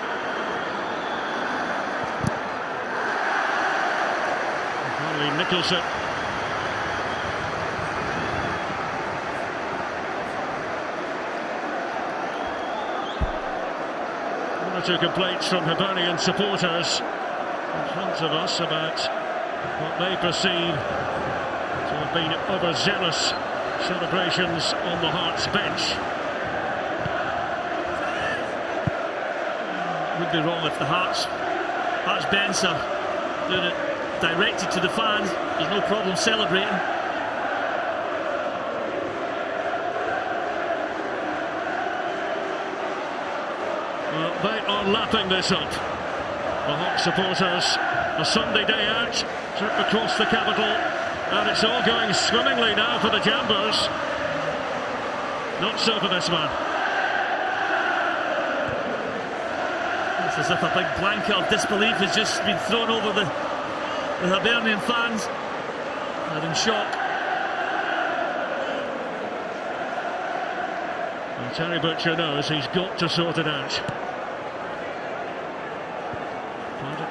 Nicholson. 1 or 2 complaints from Hibernian supporters in front of us about what they perceive to have been overzealous celebrations on the Hearts bench. It would be wrong if the Hearts bench are doing it directed to the fans. There's no problem celebrating. Well, they are lapping this up. The Hearts supporters, a Sunday day out, trip across the capital, and it's all going swimmingly now for the Jambos. Not so for this man. It's as if a big blanket of disbelief has just been thrown over the Hibernian fans. They're in shock. And Terry Butcher knows he's got to sort it out.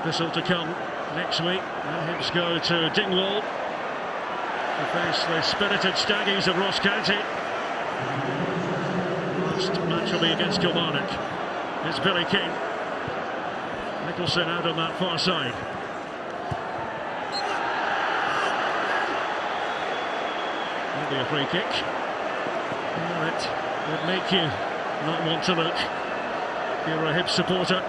This all to come next week. Now Hibs go to Dingwall to face the spirited Staggies of Ross County. Last match will be against Kilmarnock. It's Billy King. Nicholson out on that far side. That'll be a free kick. Well, it would make you not want to look if you're a Hibs supporter.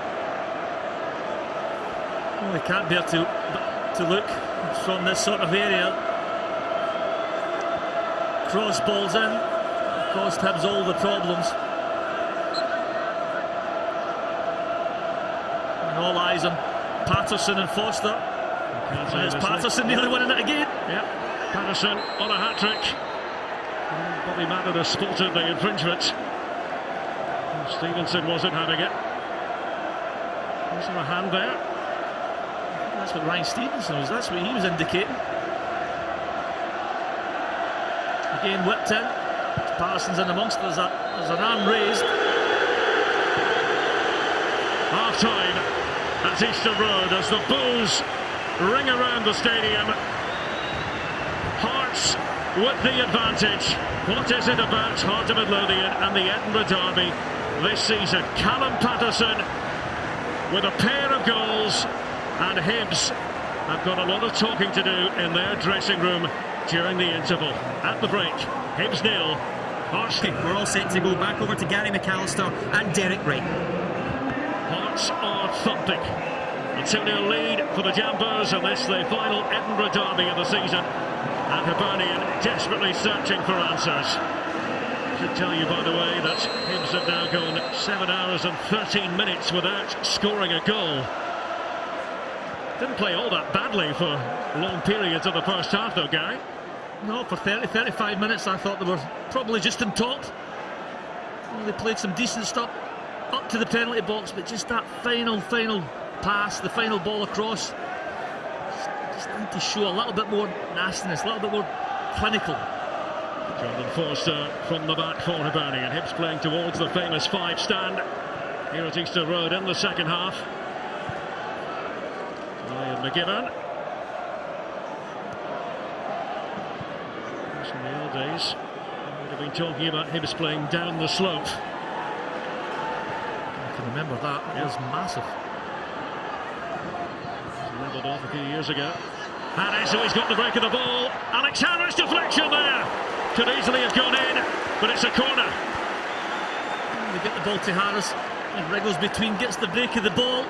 Well, they can't bear to look from this sort of area. Cross balls in, caused Hibs all the problems. And all eyes on Patterson and Foster. And it's Patterson nearly winning it again. Yep, Patterson on a hat-trick. Bobby Madden has spotted the infringement. Stevenson wasn't having it. Was there a hand there? That's what Ryan Stevenson was, that's what he was indicating. Again whipped in. Patterson's in amongst, there's an arm raised. Half time at Easter Road as the boos ring around the stadium. Hearts with the advantage. What is it about Heart of Midlothian and the Edinburgh Derby this season? Callum Patterson with a pair of goals, and Hibs have got a lot of talking to do in their dressing room during the interval. At the break, Hibs 0, Hearts. We're all set to go back over to Gary McAllister and Derek Wright. Hearts are thumping. A 2-0 lead for the Jambos, and this the final Edinburgh Derby of the season. And Hibernian desperately searching for answers. I should tell you, by the way, that Hibs have now gone 7 hours and 13 minutes without scoring a goal. Didn't play all that badly for long periods of the first half, though, Gary. No, for 30-35 minutes I thought they were probably just in top. Well, they played some decent stuff up to the penalty box, but just that final pass, the final ball across, just need to show a little bit more nastiness, a little bit more clinical. Jordan Forster from the back for Hibernian. Hibs playing towards the famous 5 stand here at Easter Road in the second half. Ryan McGibbon. In the old days, we would have been talking about Hibs playing down the slope. I can remember that, it was massive. Levelled off a few years ago. Harris, who he's got the break of the ball. Alex Harris, deflection there. Could easily have gone in, but it's a corner. They get the ball to Harris, and wriggles between, gets the break of the ball,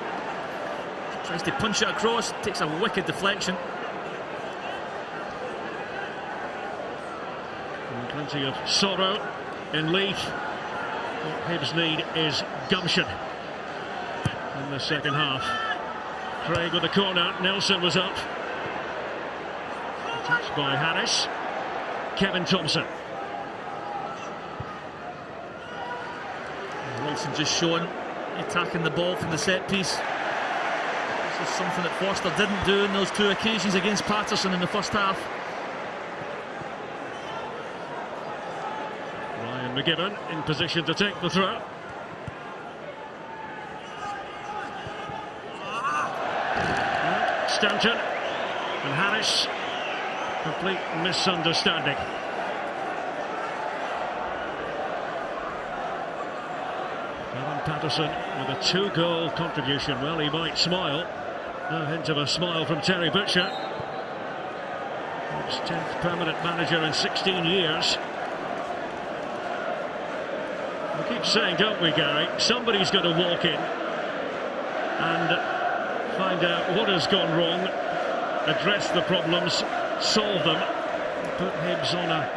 tries to punch it across, takes a wicked deflection. And plenty of sorrow in Leith. What Hibs need is gumption in the second half. Craig with the corner, Nelson was up. Touched by Harris. Kevin Thompson. Wilson just showing, attacking the ball from the set piece. This is something that Foster didn't do in those 2 occasions against Patterson in the first half. Ryan McGibbon in position to take the throw. Stanton and Harris. Complete misunderstanding. Callum Patterson with a 2-goal contribution. Well, he might smile. No hint of a smile from Terry Butcher. His 10th permanent manager in 16 years. We keep saying, don't we, Gary? Somebody's going to walk in and find out what has gone wrong, address the problems, solve them, put Hibs on a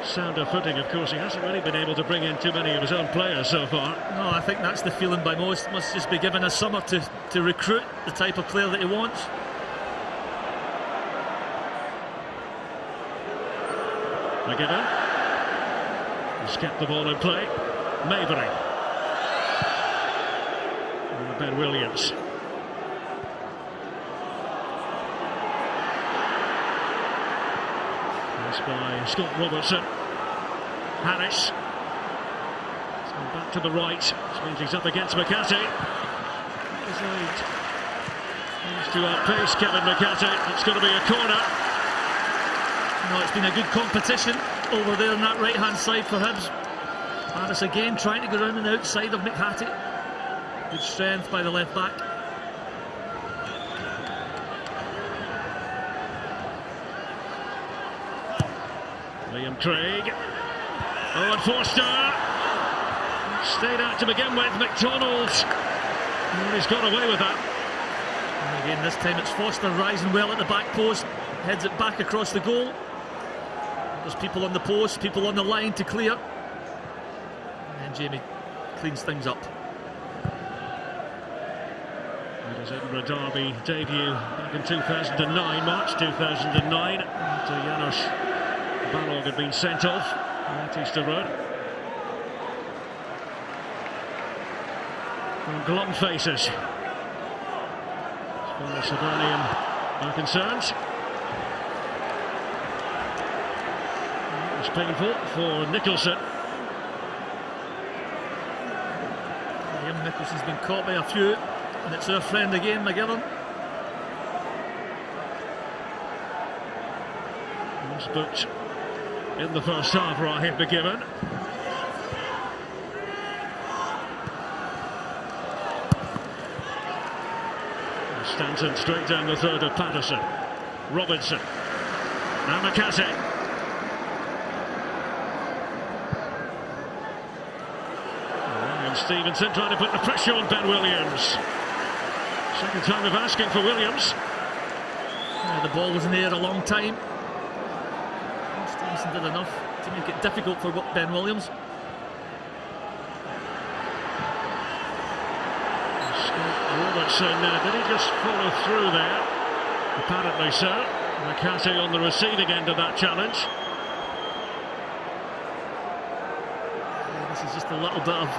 sounder footing. Of course, he hasn't really been able to bring in too many of his own players so far. No, I think that's the feeling by most. Must just be given a summer to recruit the type of player that he wants. McGibbon has kept the ball in play. Maybury. And Ben Williams. By Scott Robertson. Harris. It's gone back to the right, which means he's up against McCarthy. He's to outpace Kevin McCarthy. It's going to be a corner. No, it's been a good competition over there on that right hand side for Hibs. Harris again trying to go around the outside of McCarthy. Good strength by the left back. Liam Craig. Owen Forster. Stayed out to begin with. McDonald. And he's got away with that. Again, this time it's Foster rising well at the back post, heads it back across the goal. There's people on the post, people on the line to clear. And then Jamie cleans things up. It is Edinburgh Derby debut back in 2009, March 2009, after Janos Balog had been sent off at Easter Road. And glum faces, as far as Hibernian are concerned. It was painful for Nicholson. Liam Nicholson's been caught by a few, and it's our friend again, McGivern. Was booked in the first half, Raheem McGivern. Stanton straight down the third of Patterson. Robinson. Now McCarthy. And Stevenson trying to put the pressure on Ben Williams. Second time of asking for Williams. Yeah, the ball was in the air a long time. Stevenson did enough to make it difficult for Ben Williams. Robertson, did he just follow through there? Apparently so. McCarthy on the receiving end of that challenge. Yeah, this is just a little bit of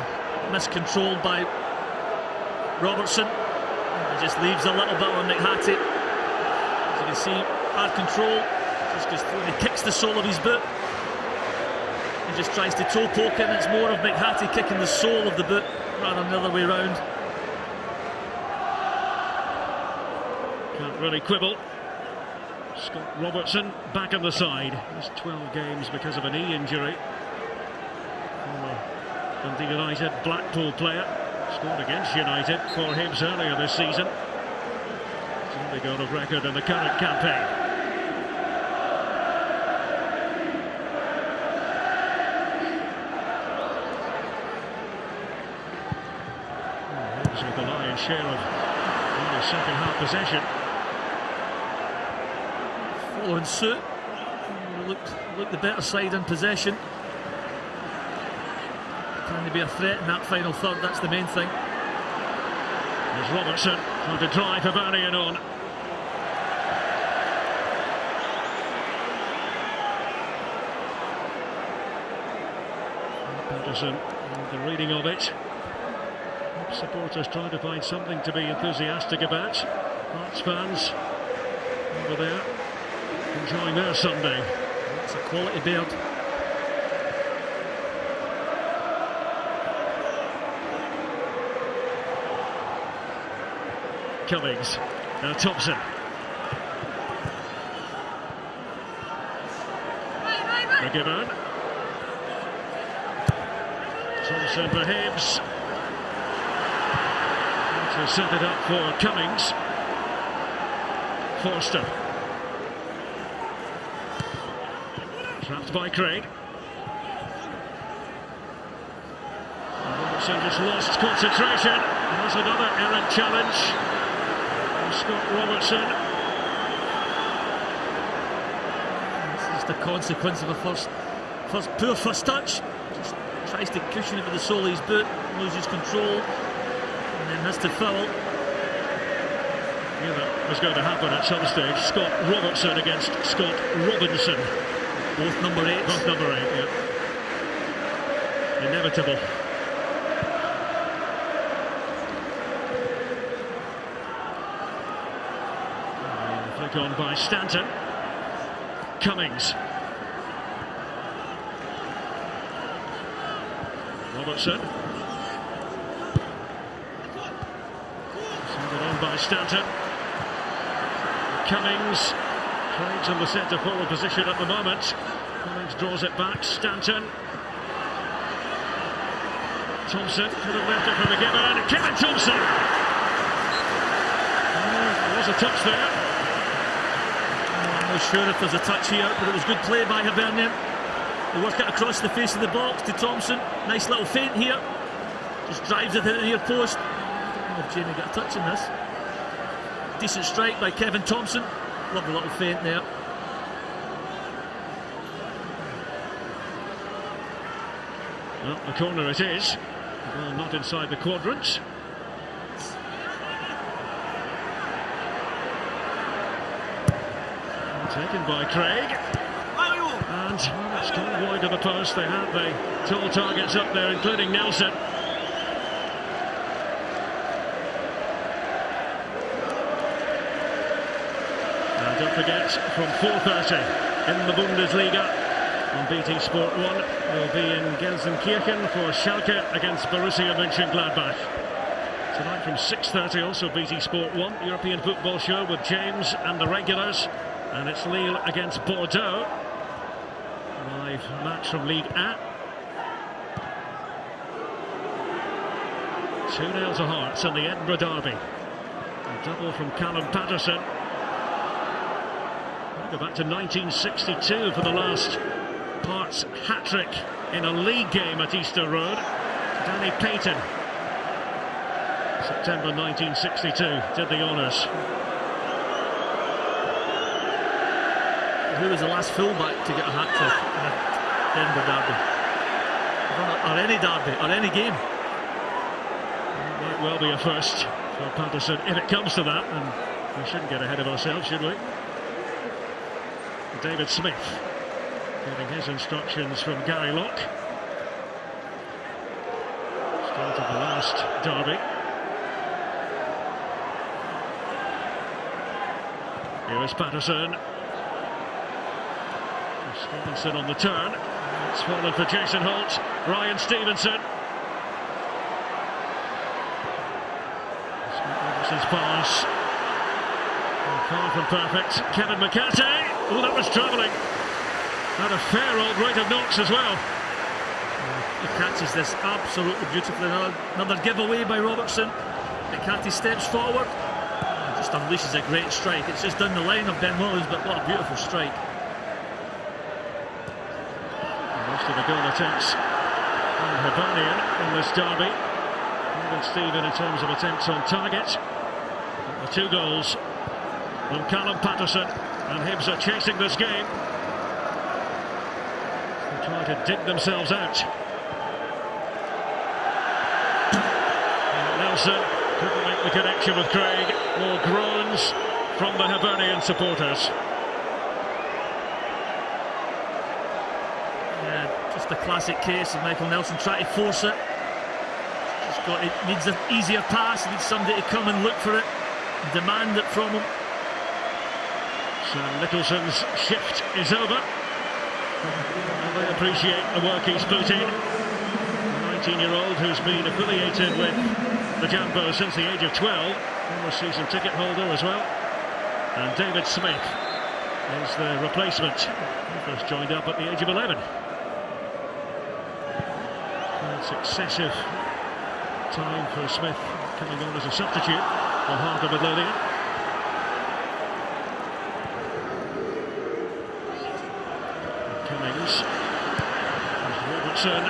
miscontrol by Robertson. He just leaves a little bit on McHattie. As you can see, hard control. Just goes through and he kicks the sole of his boot. He just tries to toe poke him. It's more of McHattie kicking the sole of the boot rather than the other way round. Can't really quibble. Scott Robertson back on the side. He's 12 games because of a knee injury. Dundee United Blackpool player. Scored against United for Hibs earlier this season. It's only got a record in the current campaign. Hibs with the lion's share of second half possession. Following suit, look the better side in possession. Trying to be a threat in that final third, that's the main thing. There's Robertson trying to drive Hibernian on. Patterson, the reading of it. Supporters trying to find something to be enthusiastic about. Hearts fans over there enjoying their Sunday. It's a quality bird. Cummings, now Thompson. McGivern. Thompson for Hibs. To set it up for Cummings. Forster. Trapped by Craig. Robertson just lost concentration. There's another errant challenge. Scott Robertson. This is just a consequence of a poor first touch. Just tries to cushion it with the sole of his boot, loses control. And then has to foul. Yeah, that was going to happen at some stage. Scott Robertson against Scott Robinson. Both number 8. Both number 8, yeah. Inevitable. Flick on by Stanton. Cummings. Robertson. By Stanton. Cummings. Craig's in the centre forward position at the moment. Cummings draws it back. Stanton. Thompson could have left it from McGivern. Kevin Thompson. There was a touch there. I'm not sure if there's a touch here, but it was good play by Hibernian. They work it across the face of the box to Thompson. Nice little feint here. Just drives it into the near post. I don't know if Jamie got a touch in this. Decent strike by Kevin Thompson. Lovely little feint there. Well, the corner it is. Well, not inside the quadrant. Taken by Craig. And it's gone wide of the post. They have the tall targets up there, including Nelson. And don't forget, from 4:30 in the Bundesliga on BT Sport 1, we'll be in Gelsenkirchen for Schalke against Borussia Mönchengladbach. Tonight from 6:30, also BT Sport 1, European football show with James and the regulars. And it's Lille against Bordeaux. Live match from Ligue 1. 2-0 to Hearts in the Edinburgh derby. A double from Callum Patterson. We'll go back to 1962 for the last Hearts hat-trick in a league game at Easter Road. Danny Payton, September 1962, did the honours. Who was the last fullback to get a hat-trick in an Edinburgh derby? Or any derby, or any game? It might well be a first for Patterson if it comes to that, and we shouldn't get ahead of ourselves, should we? David Smith getting his instructions from Gary Locke. Start of the last derby. Here is Patterson. Stevenson on the turn. It's fallen for Jason Holt. Ryan Stevenson. Robertson's pass. Far from perfect. Kevin McCarthy. Oh, that was travelling. Had a fair old rate of knocks as well. He catches this absolutely beautifully. Another giveaway by Robertson. McCarthy steps forward. Just unleashes a great strike. It's just down the line of Ben Williams, but what a beautiful strike. Most of the goal attempts on Hibernian in this derby. Even Stephen in terms of attempts on target. The 2 goals from Callum Patterson, and Hibs are chasing this game. They try to dig themselves out. And Nelson couldn't make the connection with Craig. More groans from the Hibernian supporters. Just a classic case of Michael Nelson trying to force it. It needs an easier pass. It needs somebody to come and look for it, demand it from him. Sam Nicholson's shift is over. And they appreciate the work he's put in. A 19-year-old who's been affiliated with the Jambo since the age of 12. Former season ticket holder as well. And David Smith is the replacement. He first joined up at the age of 11. Successive time for Smith coming on as a substitute for Harker Midlothian. Cummings, Robertson.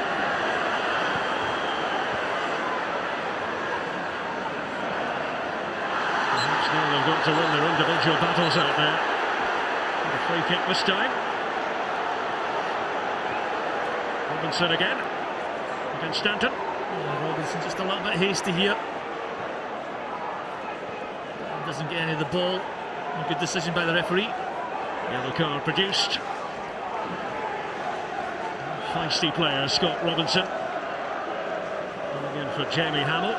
Perhaps now they've got to win their individual battles out there. A free kick this time. Robinson again. Against Stanton. Robinson just a little bit hasty here. Doesn't get any of the ball. A good decision by the referee. Yellow card produced. Feisty player, Scott Robinson. And again for Jamie Hamill.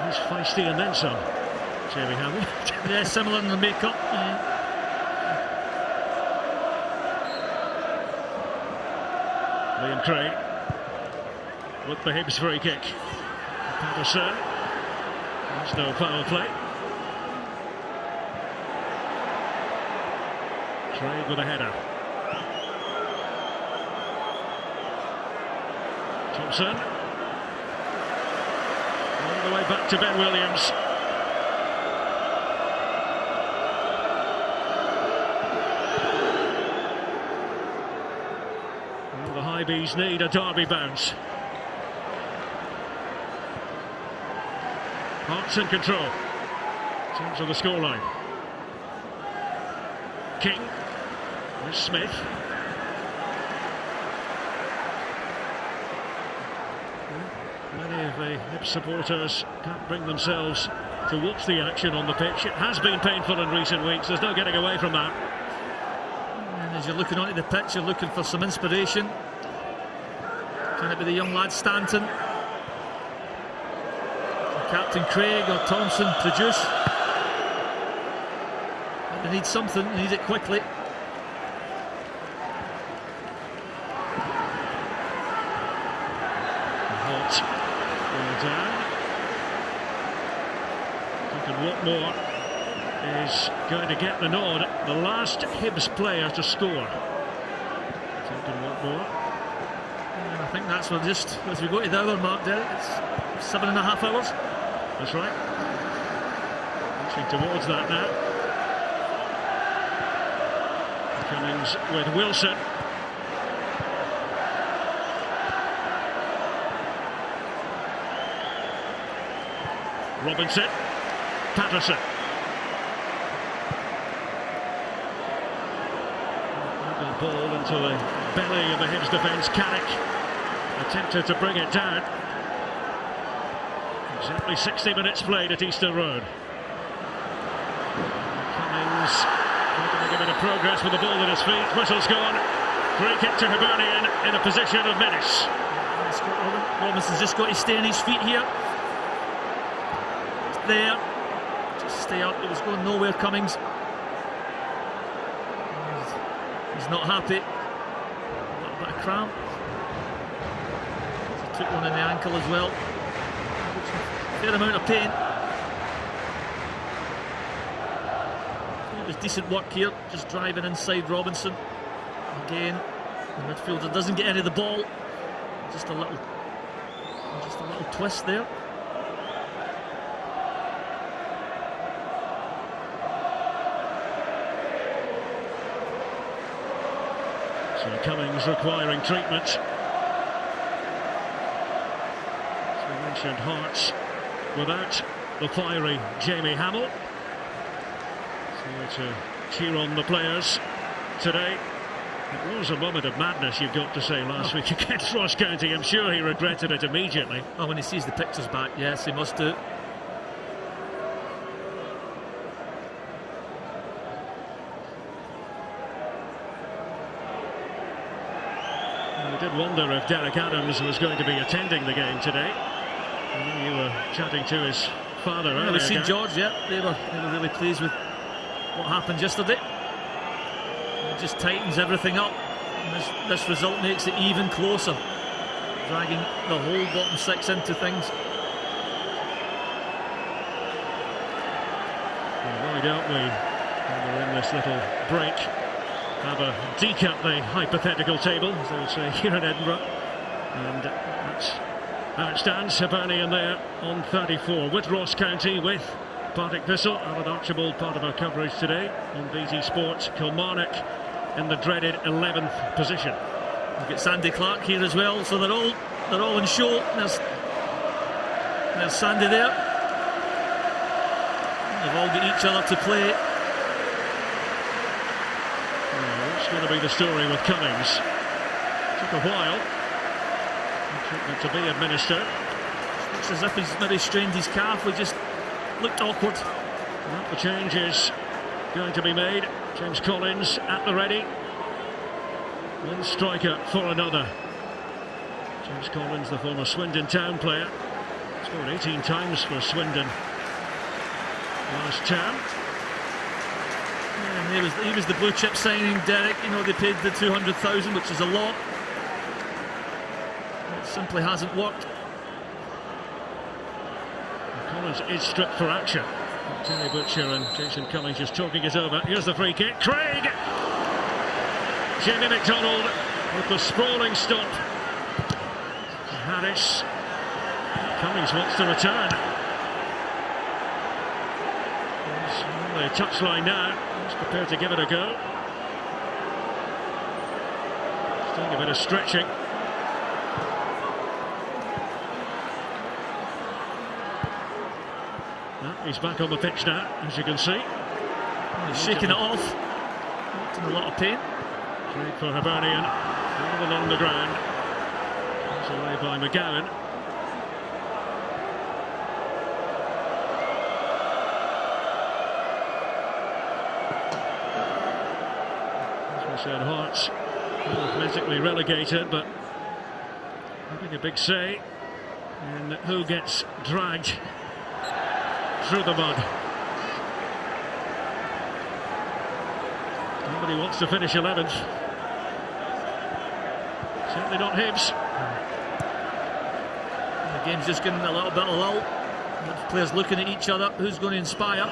He's feisty and then some. Jamie Hamill. Yeah, similar in the makeup. Liam Craig with the Hibs free kick. Patterson. There's no foul play. Craig with a header. Thompson. All the way back to Ben Williams. Well, the High Bees need a derby bounce. Hearts in control in terms of the scoreline. King with Smith. Many of the Hibs supporters can't bring themselves to watch the action on the pitch. It has been painful in recent weeks, there's no getting away from that. And as you're looking onto the pitch, you're looking for some inspiration. Can it be the young lad Stanton? Can Captain Craig or Thompson produce? They need something, they need it quickly. Holt well down. Thinking Watmore is going to get the nod. The last Hibs player to score. Thinking Watmore. And I think that's what just as we go to the hour mark, Derek. It's 7.5 hours. That's right. Inching towards that now. Cummings with Wilson. Robinson. Patterson. The ball into the belly of the Hibs defence. Carrick attempted to bring it down. Exactly 60 minutes played at Easter Road. Cummings making a bit of progress with the ball at his feet. Whistle's gone. Free kick to Hibernian in a position of menace. Robinson's just got to stay on his feet here. There, just stay up. It was going nowhere. Cummings. He's not happy. A little bit of cramp. He took one in the ankle as well. Fair amount of pain. It was decent work here, just driving inside Robinson. Again, the midfielder doesn't get any of the ball. Just a little twist there. So Cummings requiring treatment. As we mentioned, Hearts without the fiery Jamie Hamill. So to cheer on the players today. It was a moment of madness, you've got to say, last week against Ross County. I'm sure he regretted it immediately. Oh, when he sees the pictures back, yes, he must do. I did wonder if Derek Adams was going to be attending the game today. You were chatting to his father earlier. We've seen George, yeah. They were really pleased with what happened yesterday. It just tightens everything up. And this result makes it even closer, dragging the whole bottom six into things. Well, why don't we, when we're in this little break, have a decap the hypothetical table, as they would say here in Edinburgh. And that's how it stands. Hibernian there on 34 with Ross County, with Partick Thistle. Alan Archibald, part of our coverage today on BT Sports. Kilmarnock in the dreaded 11th position. We've got Sandy Clark here as well, so they're all in show. There's Sandy there. They've all got each other to play. What's going to be the story with Cummings? Took a while. Treatment to be administered. Looks as if he's maybe strained his calf. We just looked awkward. Well, the change is going to be made. James Collins at the ready. One striker for another. James Collins, the former Swindon Town player, scored 18 times for Swindon last term. Yeah, and he was the blue chip signing, Derek. You know, they paid the 200,000, which is a lot. It simply hasn't worked. Collins is stripped for action. Terry Butcher and Jason Cummings just talking it over. Here's the free kick. Craig! Jamie McDonald with the sprawling stop. Harris. Cummings wants to return. He's on the touchline now. He's prepared to give it a go. He's doing a bit of stretching. He's back on the pitch now, as you can see. He's shaking it off. Not in a lot of pain. Great for Hibernian, all along the ground. It's away by McGowan. As we said, Hearts arithmetically relegated, but having a big say in who gets dragged through the mud. Nobody wants to finish 11th. Certainly not Hibs. The game's just getting a little bit of lull. The players looking at each other. Who's going to inspire?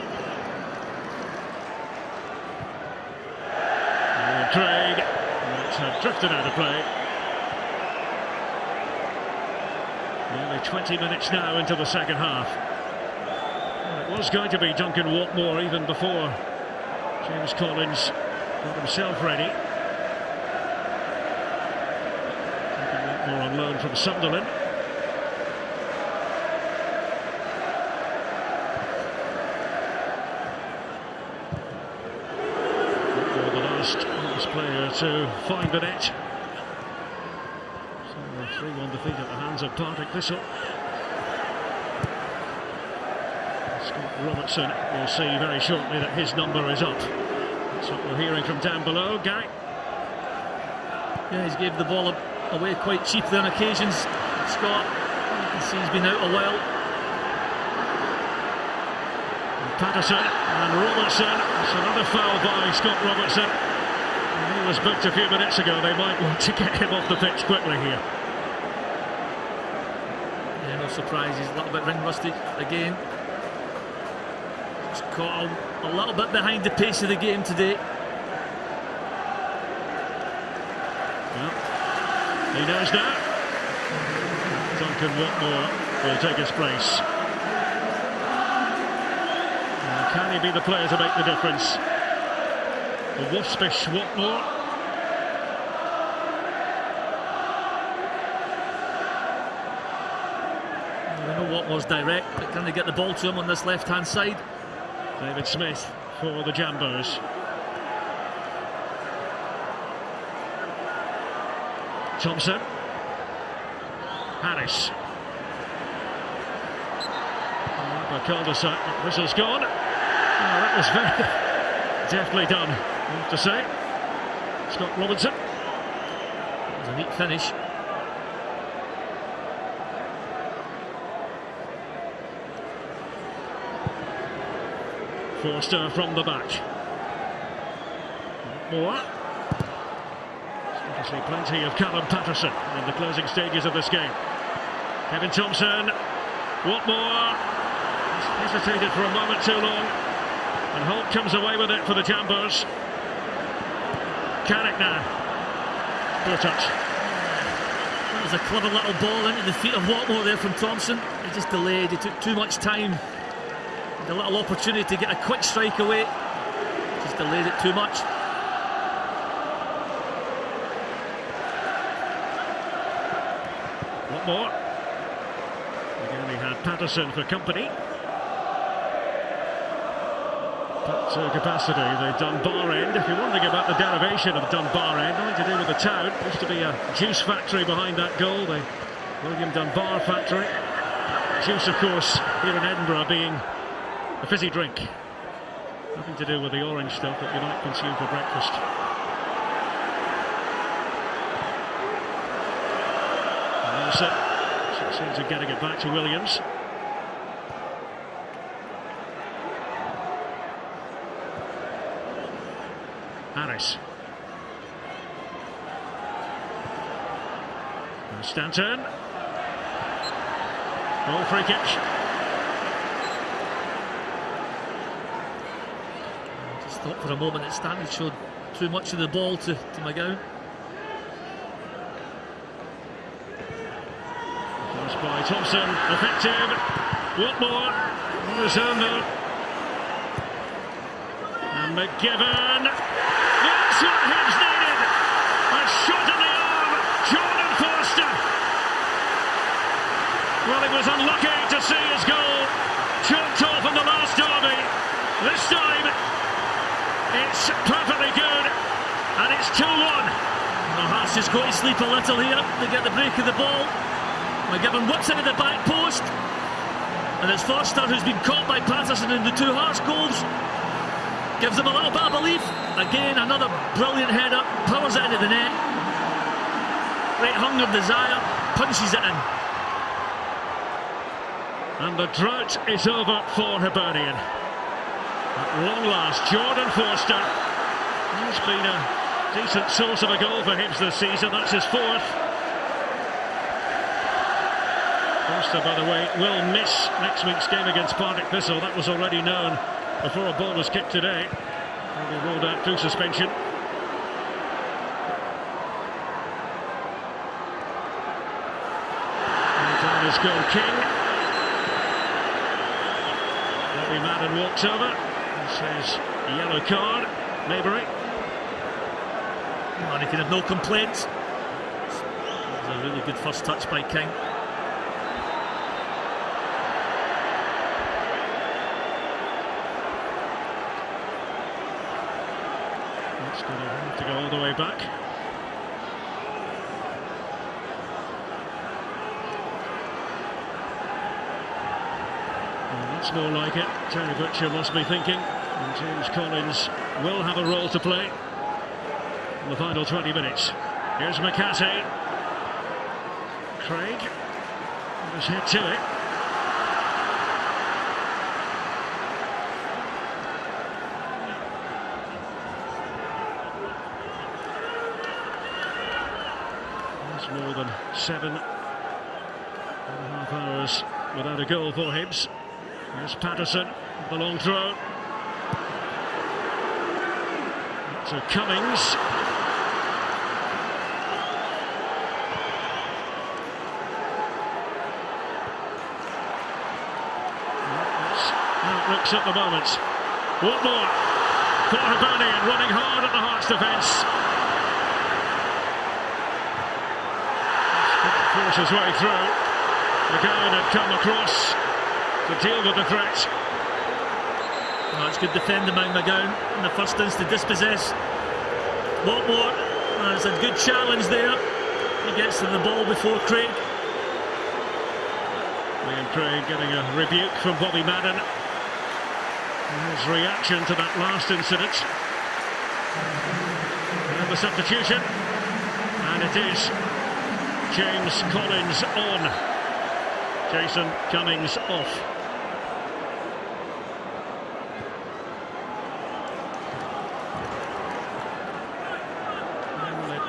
And Craig. It's drifted out of play. Nearly 20 minutes now into the second half. Well, it was going to be Duncan Watmore even before James Collins got himself ready. Duncan Watmore on loan from Sunderland. Watmore, the last player to find the net. So a 3-1 defeat at the hands of Partick Thistle. Scott Robertson will see very shortly that his number is up. That's what we're hearing from down below. Gary? Yeah, he's gave the ball away quite cheaply on occasions. Scott, you can see he's been out a while. And Patterson and Robertson. It's another foul by Scott Robertson. He was booked a few minutes ago. They might want to get him off the pitch quickly here. Yeah, no surprise, he's a little bit ring rusty again. He's caught a little bit behind the pace of the game today. Well, he knows now. Duncan Watmore will take his place. Now, can he be the player to make the difference? The waspish Watmore. We know Watmore's direct, but can they get the ball to him on this left-hand side? David Smith for the Jambos. Thompson. Harris. A cul-de-sac. Whistle's gone. Oh, that was very deftly done, I have to say. Scott Robertson. It was a neat finish. Forster from the back. More. Obviously plenty of Callum Patterson in the closing stages of this game. Kevin Thompson. Watmore. Hesitated for a moment too long. And Holt comes away with it for the Jambos. Carrick now. Poor touch. That was a clever little ball into the feet of Watmore there from Thompson. He just delayed, he took too much time. Had a little opportunity to get a quick strike away. Just delayed it too much. Watmore. Again, he had Patterson for company. But capacity, the Dunbar end. If you're wondering about the derivation of Dunbar end, nothing to do with the town. There used to be a juice factory behind that goal, the William Dunbar factory. Juice, of course, here in Edinburgh being a fizzy drink. Nothing to do with the orange stuff that you might consume for breakfast. Nelson succeeds in getting it back to Williams. Harris. And Stanton. Ball free kick. I just thought for a moment that Stanton showed too much of the ball to McGowan. Pass by Thompson, effective. Watmore on his own though. And McGibbon. That's what Hibs needed. A shot in the arm. Jordan Forster. Well, he was unlucky to see his goal chalked off in the last derby. This time, it's perfectly good. just go to sleep a little here. They get the break of the ball. McGibbon whips into the back post. And it's Forster who's been caught by Patterson in the two Hearts goals. Gives them a little bit of belief. Again, another brilliant header. Powers it into the net. Great hunger, desire. Punches it in. And the drought is over for Hibernian. At long last, Jordan Forster. He's been a decent source of a goal for Hibs this season. That's his fourth. Forster, by the way, will miss next week's game against Partick Thistle. That was already known before a ball was kicked today. He'll be ruled out through suspension. And down is goal king. Bobby Madden walks over. He says yellow card. Maybury. And he can have no complaints. That was a really good first touch by King. It's going to have to go all the way back. Well, that's more like it. Terry Butcher must be thinking. And James Collins will have a role to play in the final 20 minutes. Here's McCarthy. Craig. Let's head to it. That's more than 7.5 hours without a goal for Hibs. Here's Patterson, the long throw. To Cummings. That's how it looks at the moment. What more? For Hibernian, running hard at the Hearts defence. Force his way through. McGowan had come across to deal with the threat. Oh, it's good defending by McGowan in the first instance to dispossess Watmore. It's a good challenge there. He gets to the ball before Craig. Liam Craig getting a rebuke from Bobby Madden. His reaction to that last incident. And the substitution. And it is James Collins on. Jason Cummings off.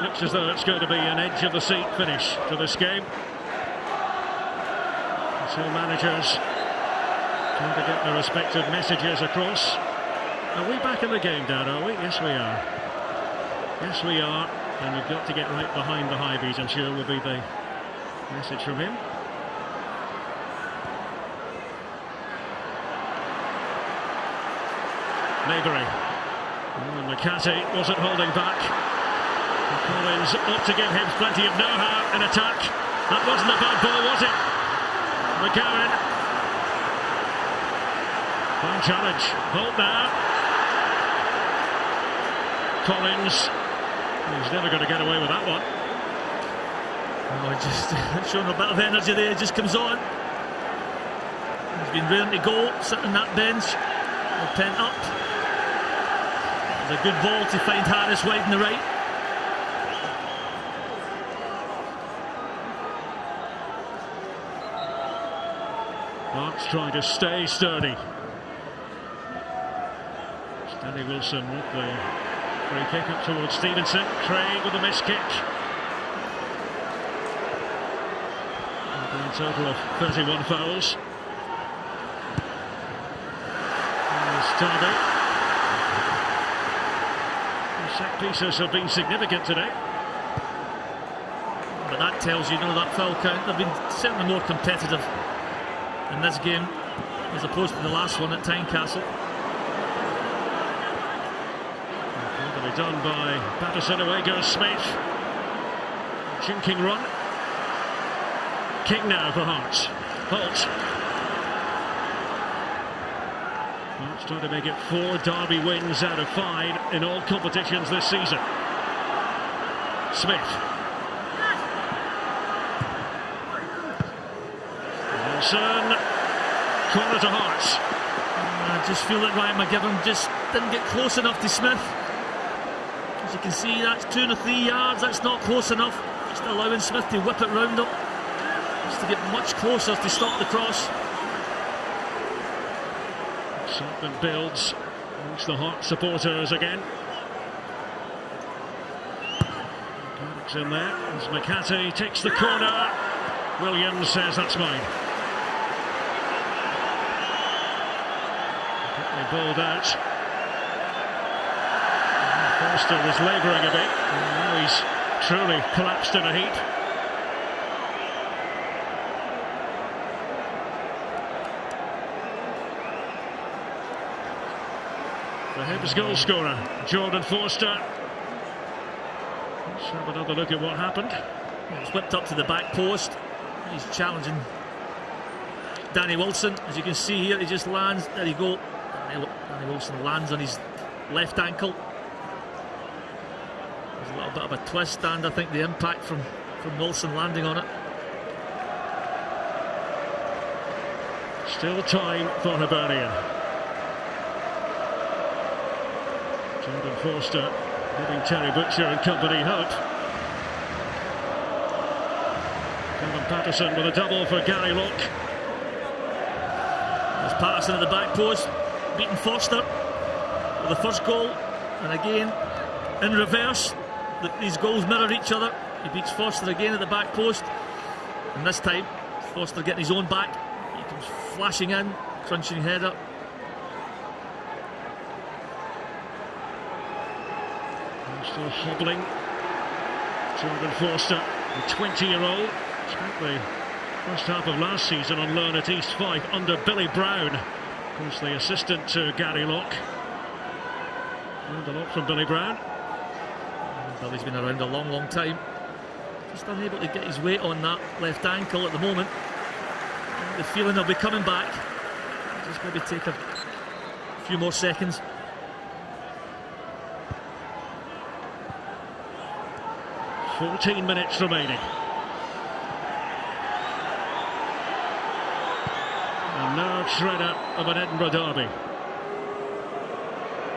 Looks as though it's going to be an edge-of-the-seat finish to this game. Two managers trying to get their respective messages across. Are we back in the game, Dan, are we? Yes, we are. Yes, we are. And we've got to get right behind the Hibees, I'm sure will be the message from him. Maybury. Oh, McCarthy wasn't holding back. Collins ought to give him plenty of know-how in attack. That wasn't a bad ball, was it? McGowan. Fine challenge. Holt now. Collins. He's never going to get away with that one. Oh, just showing a bit of energy there, just comes on. He's been raring to go, sitting on that bench. All pent up. It's a good ball to find Harris wide on the right. Hearts trying to stay sturdy. Stanley Wilson with the free kick up towards Stevenson. Craig with a missed kick. A grand total of 31 fouls. There's Derby. The set pieces have been significant today. But that tells you, that foul count. They've been certainly more competitive in this game as opposed to the last one at Tynecastle. Probably done by Patterson. Away goes Smith. Jinking run. Kick now for Hearts. Holt. Hearts trying to make it 4 Derby wins out of 5 in all competitions this season. Smith. Nelson, corner to Hearts. I just feel that Ryan McGivern just didn't get close enough to Smith. As you can see, that's 2 or 3 yards. That's not close enough. Just allowing Smith to whip it round him, just to get much closer to stop the cross. Excitement builds amongst the Hearts supporters again. Garrick's in there as McCarthy takes the corner. Williams says that's mine. They bowled out. Forster was labouring a bit. Now he's truly collapsed in a heap. The Hibs goal scorer, Jordan Forster. Let's have another look at what happened. It's whipped up to the back post. He's challenging Danny Wilson. As you can see here, he just lands. There you go. Danny Wilson lands on his left ankle. There's a little bit of a twist, and I think the impact from Wilson landing on it. Still time for Hibernian. Jordan Forster giving Terry Butcher and company hope. Kevin Patterson with a double for Gary Locke. There's Patterson at the back post, beating Forster for the first goal. And again, in reverse, these goals mirror each other. He beats Forster again at the back post. And this time, Forster getting his own back. He comes flashing in, crunching header. Still hobbling. Jordan Forster, the 20-year-old, spent the first half of last season on loan at East Fife under Billy Brown, who's the assistant to Gary Locke. Learned a lot from Billy Brown. Billy's been around a long time. Just unable to get his weight on that left ankle at the moment. The feeling he'll be coming back. Just maybe take a few more seconds. "14 minutes remaining. A nerve shredder of an Edinburgh derby.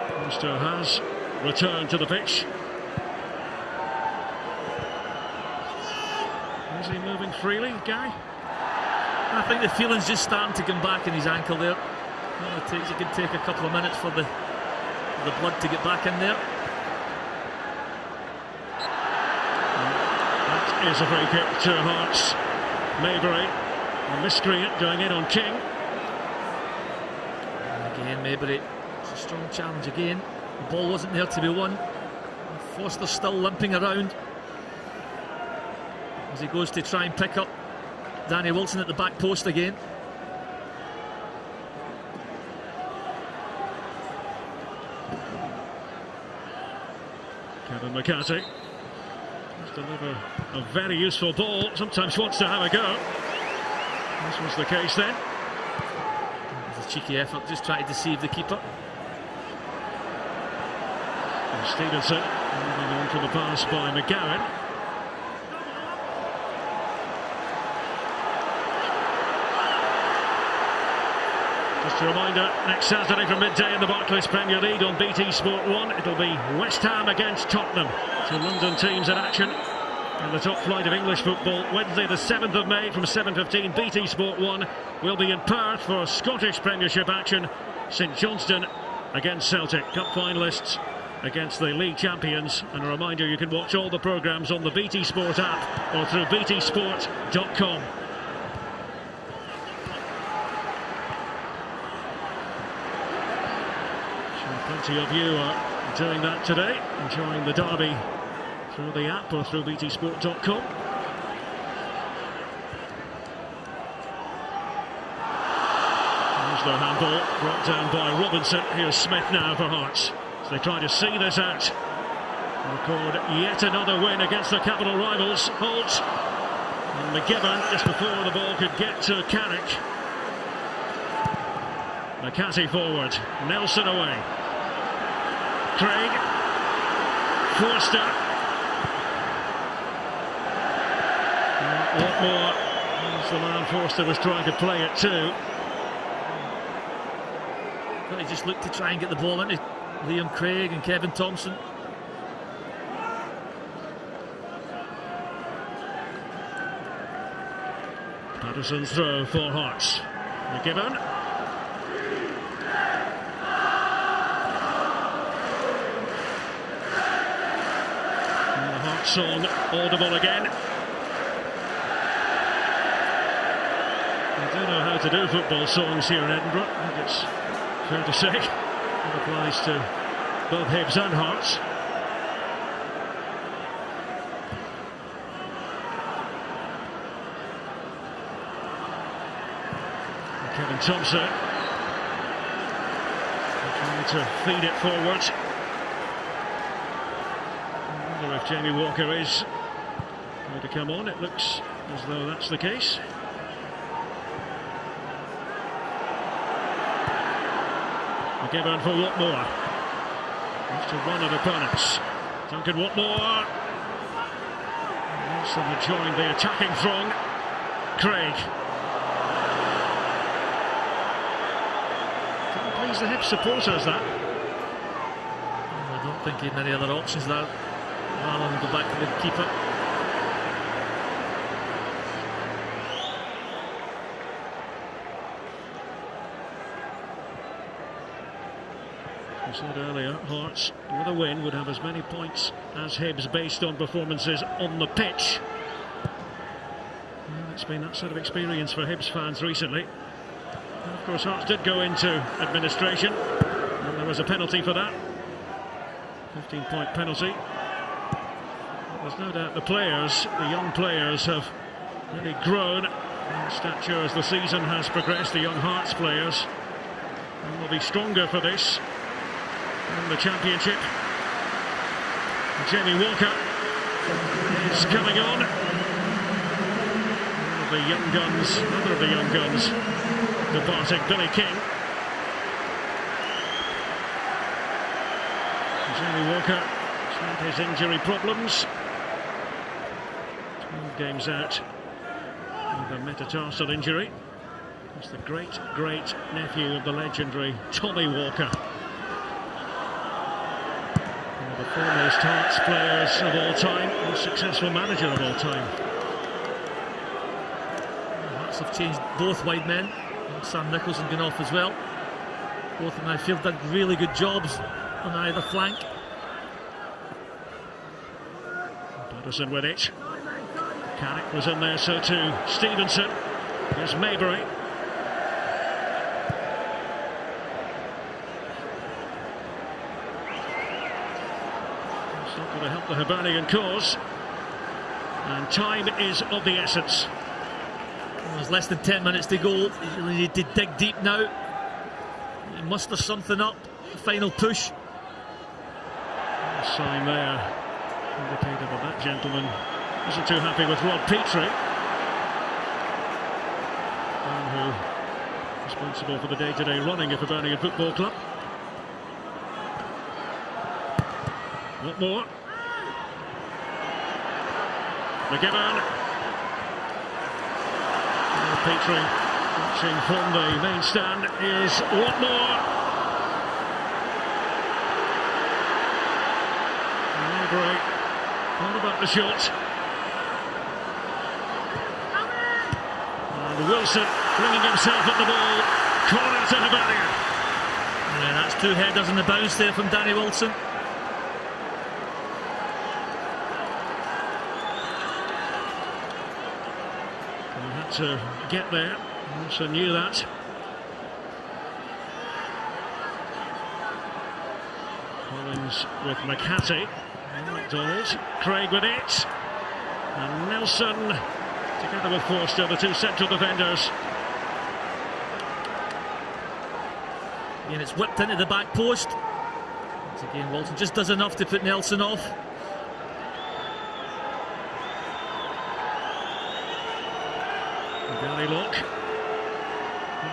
Forster has returned to the pitch. Is he moving freely, Gary? I think the feeling's just starting to come back in his ankle there. It could take a couple of minutes for the blood to get back in there. That is a free kick to Hearts. Maybury, a miscreant going in on King. And again, Maybury, it's a strong challenge again. The ball wasn't there to be won. Foster's still limping around as he goes to try and pick up Danny Wilson at the back post again. Kevin McCarthy must deliver a very useful ball. Sometimes wants to have a go. This was the case then. It was a cheeky effort, just trying to deceive the keeper. And Stevenson moving on for the pass by McGowan. Just a reminder, next Saturday from midday in the Barclays Premier League on BT Sport 1, it'll be West Ham against Tottenham. Two London teams in action in the top flight of English football. Wednesday the 7th of May from 7:15, BT Sport 1 will be in Perth for Scottish Premiership action. St Johnstone against Celtic, cup finalists against the league champions. And a reminder, you can watch all the programmes on the BT Sport app or through btsport.com. Plenty of you are doing that today, enjoying the derby through the app or through btsport.com. There's the handball brought down by Robinson. Here's Smith now for Hearts. So they try to see this out. Record yet another win against the capital rivals. Holt and McGivern just before the ball could get to Carrick. McCarthy forward, Nelson away. Craig, Forster. A lot more That's the man Forster was trying to play it to. But he just looked to try and get the ball into Liam Craig and Kevin Thompson. Patterson's throw for Hearts. McGibbon. And the Hearts song audible again. I don't know how to do football songs here in Edinburgh. I think it's fair to say it applies to both Hibs and Hearts. Kevin Thompson trying to feed it forward. I wonder if Jamie Walker is going to come on. It looks as though that's the case. McGibbon for Watmore. Wants to run at opponents. Duncan Watmore. Nelson had joined the attacking throng. Craig. Didn't please the Hibs supporters, that. I don't think he had many other options there. Rather than go back to the keeper. I said earlier, Hearts with a win would have as many points as Hibs based on performances on the pitch. It's been that sort of experience for Hibs fans recently. And of course Hearts did go into administration and there was a penalty for that. 15-point penalty. There's no doubt the players, the young players, have really grown in stature as the season has progressed. The young Hearts players will be stronger for this in the Championship. Jamie Walker is coming on. One of the young guns, another of the young guns, departing, Billy King. Jamie Walker had his injury problems. 12 games out with a metatarsal injury. He's the great nephew of the legendary Tommy Walker. One of the foremost Hearts players of all time, most successful manager of all time. Hearts have changed both wide men. Sam Nicholson gone off as well. Both in midfield did really good jobs on either flank. Patterson with it. Carrick was in there, so too Stevenson. Here's Maybury. It's not going to help the Hibernian cause. And time is of the essence. There's less than 10 minutes to go. You need to dig deep now. You muster something up. Final push. A sign there indicated that that gentleman isn't too happy with Rod Petrie, who is responsible for the day-to-day running of Hibernian Football Club. What more? McGibbon. Petrie watching from the main stand is Watmore. Maybury, what about the shot? And Wilson flinging himself at the ball. Corner to Hibernian. Yeah, that's two headers in the bounce there from Danny Wilson. To get there, also knew that. Collins with McHattie, McDonald, Craig with it, and Nelson together with Forster, the two central defenders. And it's whipped into the back post. Once again, Walton just does enough to put Nelson off. Gary Locke,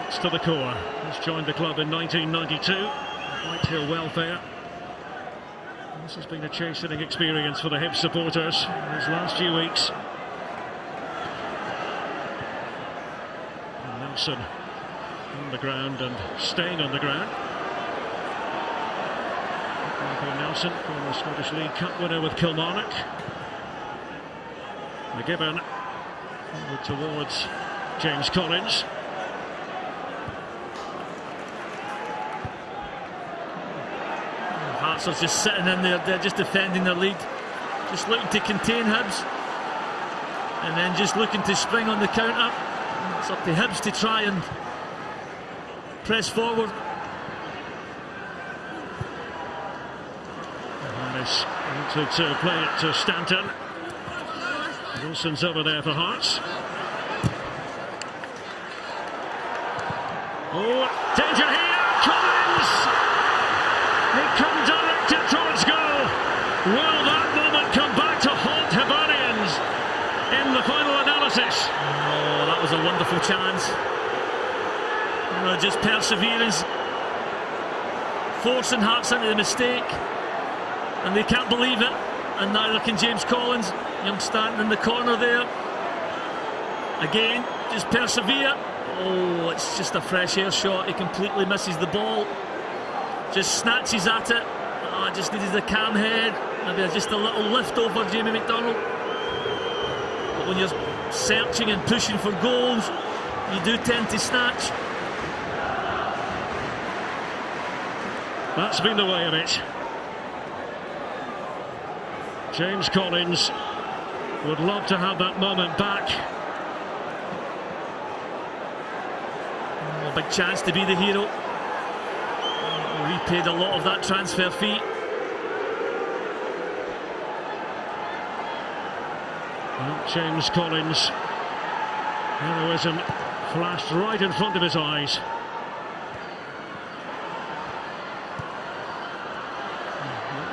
it's to the core. He's joined the club in 1992, Whitehill Welfare. This has been a chastening experience for the Hibs supporters in these last few weeks. Nelson on the ground and staying on the ground. Nelson, former Scottish League Cup winner with Kilmarnock. McGibbon forward towards James Collins. Hearts are just sitting in there, they're just defending their lead, just looking to contain Hibs, and then just looking to spring on the counter. It's up to Hibs to try and press forward. Harris wanted to play it to Stanton. Wilson's over there for Hearts. Oh, danger here! Collins! He comes directed towards goal. Will that moment come back to haunt Hibernians in the final analysis? Oh, that was a wonderful chance. Just perseverance, forcing Hearts into the mistake, and they can't believe it, and neither can James Collins. Young Stanton in the corner there. Again, just persevere. Oh, it's just a fresh air shot. He completely misses the ball. Just snatches at it. Oh, just needed a calm head. Maybe just a little lift over Jamie McDonald. But when you're searching and pushing for goals, you do tend to snatch. That's been the way of it. James Collins would love to have that moment back. Oh, big chance to be the hero. Repaid a lot of that transfer fee. Well, James Collins, heroism flashed right in front of his eyes.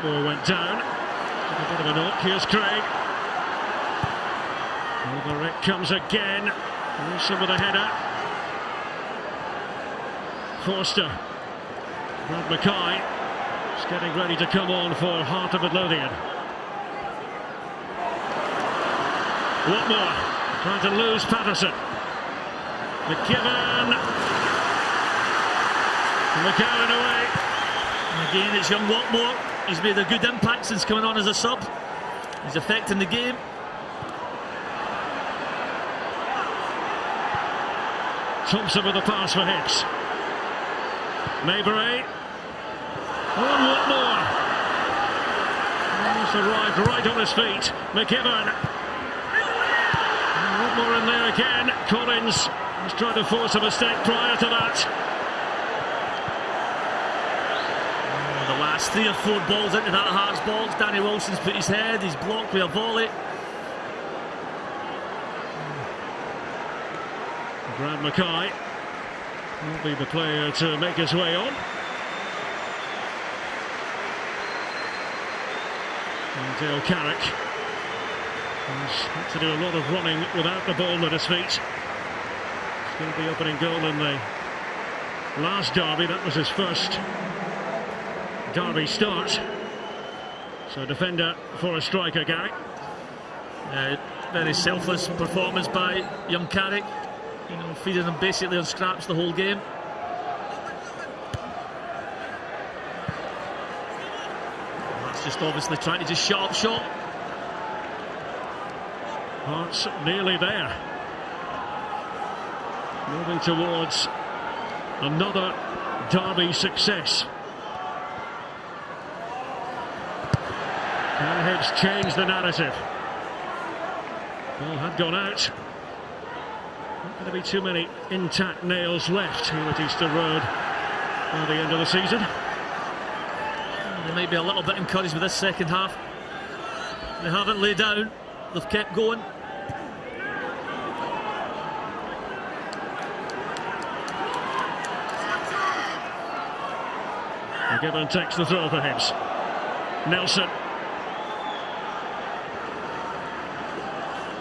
Ball went down. A bit of a knock. Here's Craig. Over it comes again. Wilson with a header. Forster. Brad Mackay is getting ready to come on for Heart of Midlothian. Watmore trying to lose Patterson. McGibbon. McGowan away. And again, it's young Watmore. He's made a good impact since coming on as a sub. He's affecting the game. Thompson with the pass for Hibs. Maybury. On Watmore. He's arrived right on his feet. McGibbon. Watmore in there again. Collins was trying to force a mistake prior to that. The last 3 or 4 balls into that Hearts box. Danny Wilson's put his head. He's blocked with a volley. Brad Mackay will be the player to make his way on. And Dale Carrick has had to do a lot of running without the ball at his feet. It's going to be opening goal in the last derby. That was his first derby start. So defender for a striker, Gary. Very selfless performance by young Carrick. You know, feeding him basically on scraps the whole game. That's just obviously trying to just shut up shot. Hearts nearly there. Moving towards another derby success. Can Hibs change the narrative? Ball had gone out. Not going to be too many intact nails left here at Easter Road by the end of the season. They might be a little bit encouraged with this second half. They haven't laid down, they've kept going. McGibbon takes the throw for Hibs. Nelson.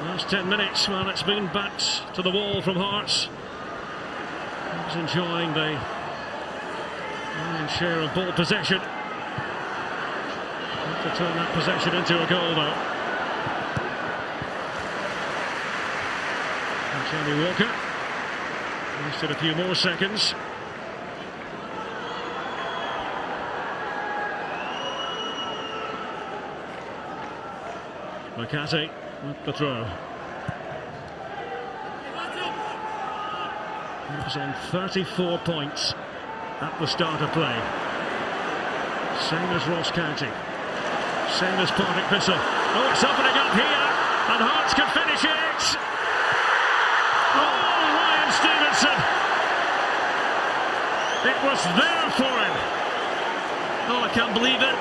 Last 10 minutes, well, it's been backs to the wall from Hearts. He's enjoying the lion's share of ball possession. Have to turn that possession into a goal, though. And Jamie Walker Wasted a few more seconds. McCarthy with the throw. He was on 34 points at the start of play. Same as Ross County. Same as Partick Thistle. Oh, it's opening up here, and Hearts can finish it. Oh, Ryan Stevenson. It was there for him. Oh, I can't believe it.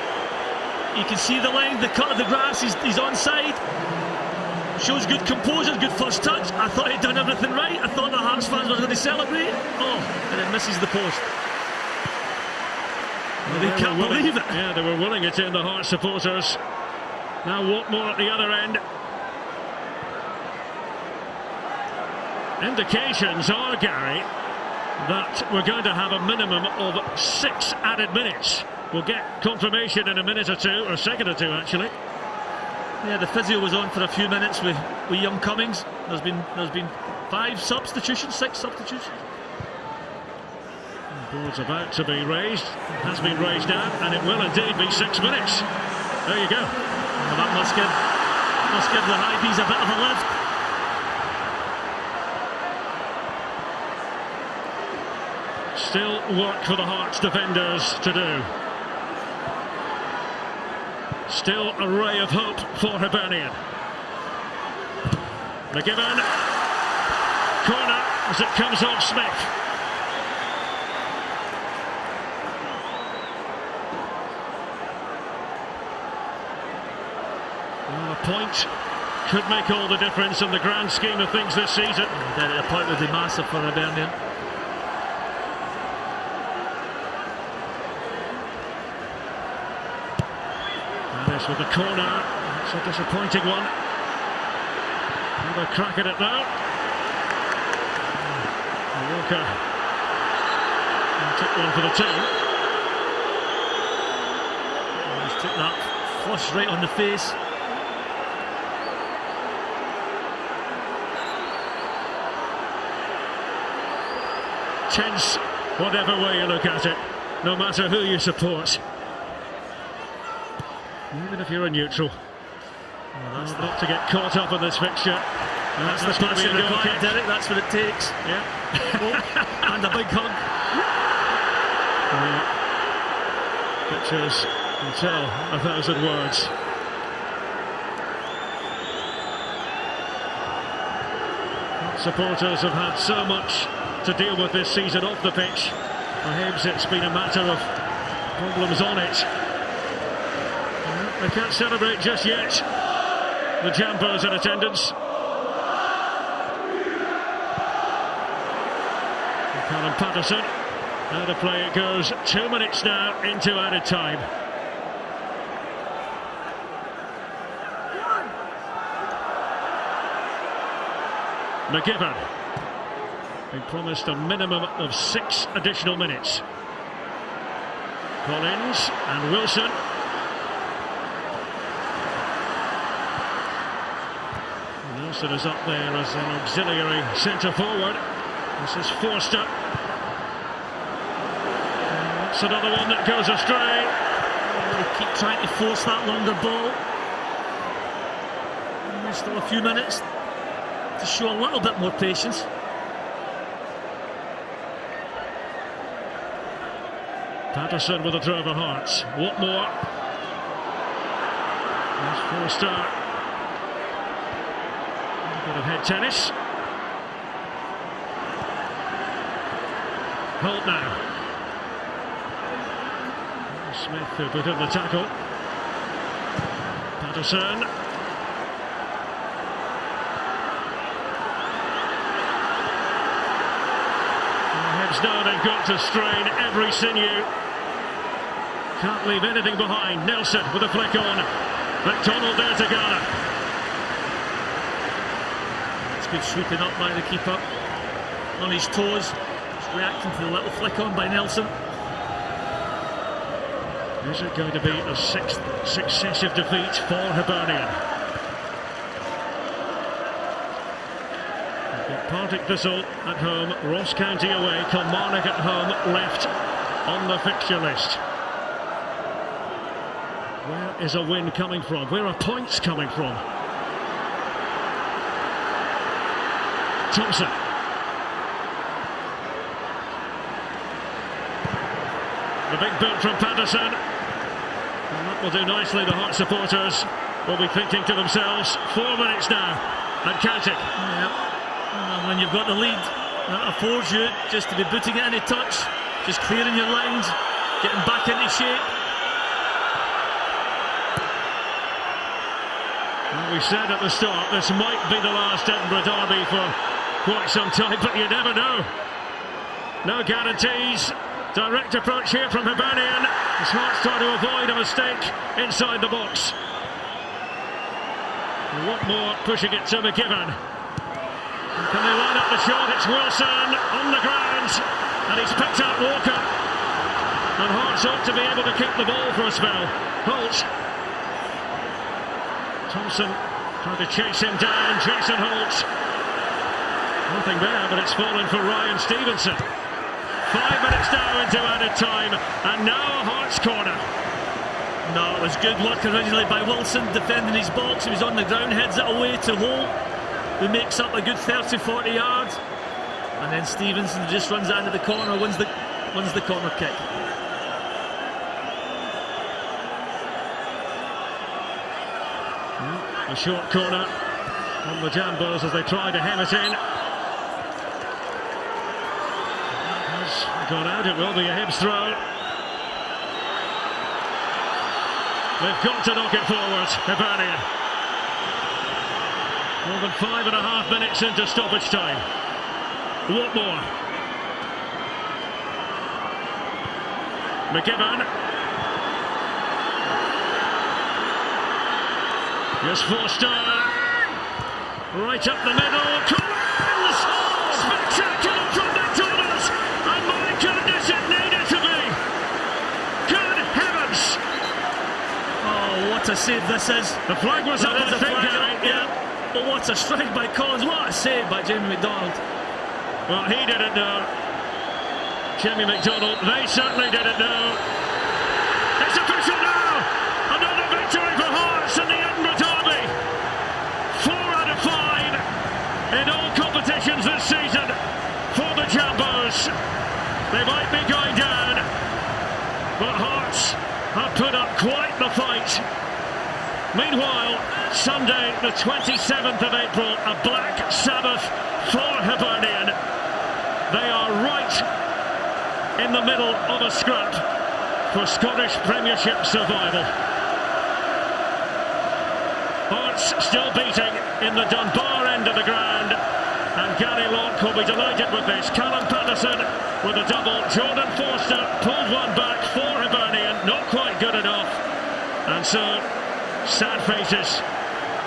You can see the line, the cut of the grass, he's onside. Shows good composure, good first touch. I thought he'd done everything right. I thought the Hearts fans were going to celebrate. Oh, and it misses the post. Well, they can't believe it. Yeah, they were willing it in, the Hearts supporters. Now Watmore at the other end. Indications are, Gary, that we're going to have a minimum of 6 added minutes. We'll get confirmation in a minute or two, or a second or two actually. Yeah, the physio was on for a few minutes with young Cummings. There's been 5 substitutions, 6 substitutions. The board's about to be raised. It has been raised now, and it will indeed be 6 minutes. There you go. Well, that must give the Hibees a bit of a lift. Still work for the Hearts defenders to do. Still a ray of hope for Hibernian. McGibbon. Corner as it comes off Smith. Well, a point could make all the difference in the grand scheme of things this season. A point would be massive for Hibernian. With the corner, it's a disappointing one. Another crack at it now. Walker took one for the team. He's took that flush right on the face. Tense, whatever way you look at it, no matter who you support. Even if you're a neutral. Well, that's not to get caught up in this fixture. That's the class of the quiet, Derek. That's what it takes. Yeah. Oh, and a big hug. Pictures can tell 1,000 words. Supporters have had so much to deal with this season off the pitch. For Hibs, it's been a matter of problems on it. They can't celebrate just yet. The Jampos in attendance. Callum Patterson. Out of play it goes. 2 minutes now into added time. McGibbon. Been promised a minimum of 6 additional minutes. Collins and Wilson. Nelson is up there as an auxiliary centre forward. This is Forster. That's another one that goes astray. They keep trying to force that longer ball. And there's still a few minutes to show a little bit more patience. Patterson with a throw over Hearts. Watmore. There's Forster. A bit of head tennis. Holt now. Smith who put in the tackle. Patterson. Hibs now they've got to strain every sinew. Can't leave anything behind. Nelson with a flick on. McDonald there to gather. It's good sweeping up by the keeper. On his toes. Just reacting to the little flick on by Nelson. Is it going to be a 6th successive defeat for Hibernian? They've got Partick Thistle at home, Ross County away, Kilmarnock at home, left on the fixture list. Where is a win coming from? Where are points coming from? Thompson. The big boot from Patterson. And that will do nicely. The Hearts supporters will be thinking to themselves, 4 minutes now and counting. Yep. And when you've got the lead, that affords you just to be booting it any touch, just clearing your lines, getting back into shape. Well, we said at the start this might be the last Edinburgh derby for quite some time, but you never know. No guarantees. Direct approach here from Hibernian. His Hearts trying to avoid a mistake inside the box. A lot more pushing it to McGibbon. Can they line up the shot? It's Wilson on the ground, and he's picked up Walker. And Hearts ought to be able to keep the ball for a spell. Holt. Thompson trying to chase him down. Jason Holt. Nothing there, but it's fallen for Ryan Stevenson. 5 minutes now into added time, and now a Hearts corner. No, it was good work originally by Wilson, defending his box. He was on the ground, heads it away to Holt, who makes up a good 30-40 yards. And then Stevenson just runs out of the corner, wins the corner kick. A short corner on the Jambos as they try to hem it in. Gone out, it will be a Hibs throw. They've got to knock it forward, Hibernian. More than 5.5 minutes into stoppage time. What more? McGibbon. Here's Forster. Right up the middle. Collins! Spectacular from McDonald's! And my goodness, it needed to be! Good heavens! Oh, what a save this is. The flag was up, I think, Gary. Yeah. But what a strike by Collins. What a save by Jamie McDonald. Well, he didn't know. Jamie McDonald, they certainly didn't know. It's official now! Another victory for Hearts in the Edinburgh derby. 4 out of 5 in all competitions this season for the Jambos. They might be going down, but Hearts have put up quite the fight. Meanwhile, Sunday the 27th of April, a black Sabbath for Hibernian. They are right in the middle of a scrap for Scottish Premiership survival. Hearts still beating in the Dunbar end of the ground, and Gary Locke will be delighted with this. Callum Patterson with a double. Jordan Forster pulled one back for Hibernian, not quite good enough, and so sad faces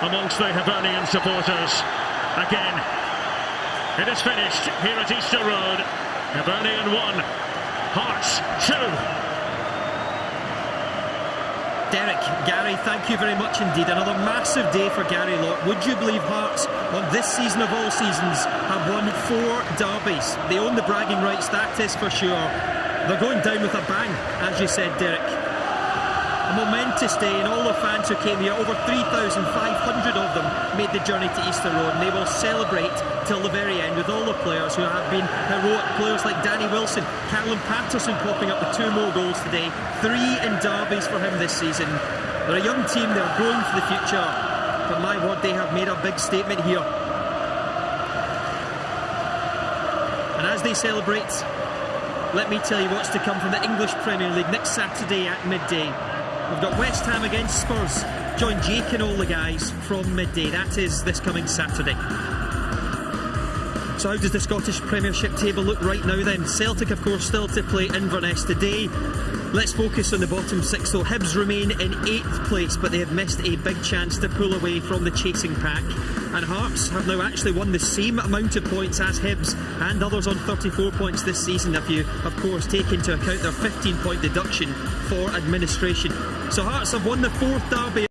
amongst the Hibernian supporters. Again, it is finished here at Easter Road. Hibernian 1, Hearts 2. Derek, Gary, thank you very much indeed. Another massive day for Gary Locke. Would you believe Hearts, on this season of all seasons, have won 4 derbies? They own the bragging rights, that is for sure. They're going down with a bang, as you said, Derek. A momentous day, and all the fans who came here, over 3,500 of them, made the journey to Easter Road, and they will celebrate till the very end with all the players who have been heroic. Players like Danny Wilson, Callum Patterson popping up with 2 more goals today, 3 in derbies for him this season. They're a young team, they're growing for the future, but my word, they have made a big statement here. And as they celebrate, let me tell you what's to come from the English Premier League next Saturday at midday. We've got West Ham against Spurs. Join Jake and all the guys from midday. That is this coming Saturday. So how does the Scottish Premiership table look right now then? Celtic, of course, still to play Inverness today. Let's focus on the bottom 6. So Hibs remain in 8th place, but they have missed a big chance to pull away from the chasing pack. And Hearts have now actually won the same amount of points as Hibs and others on 34 points this season, if you, of course, take into account their 15-point deduction for administration. So Hearts have won the 4th derby.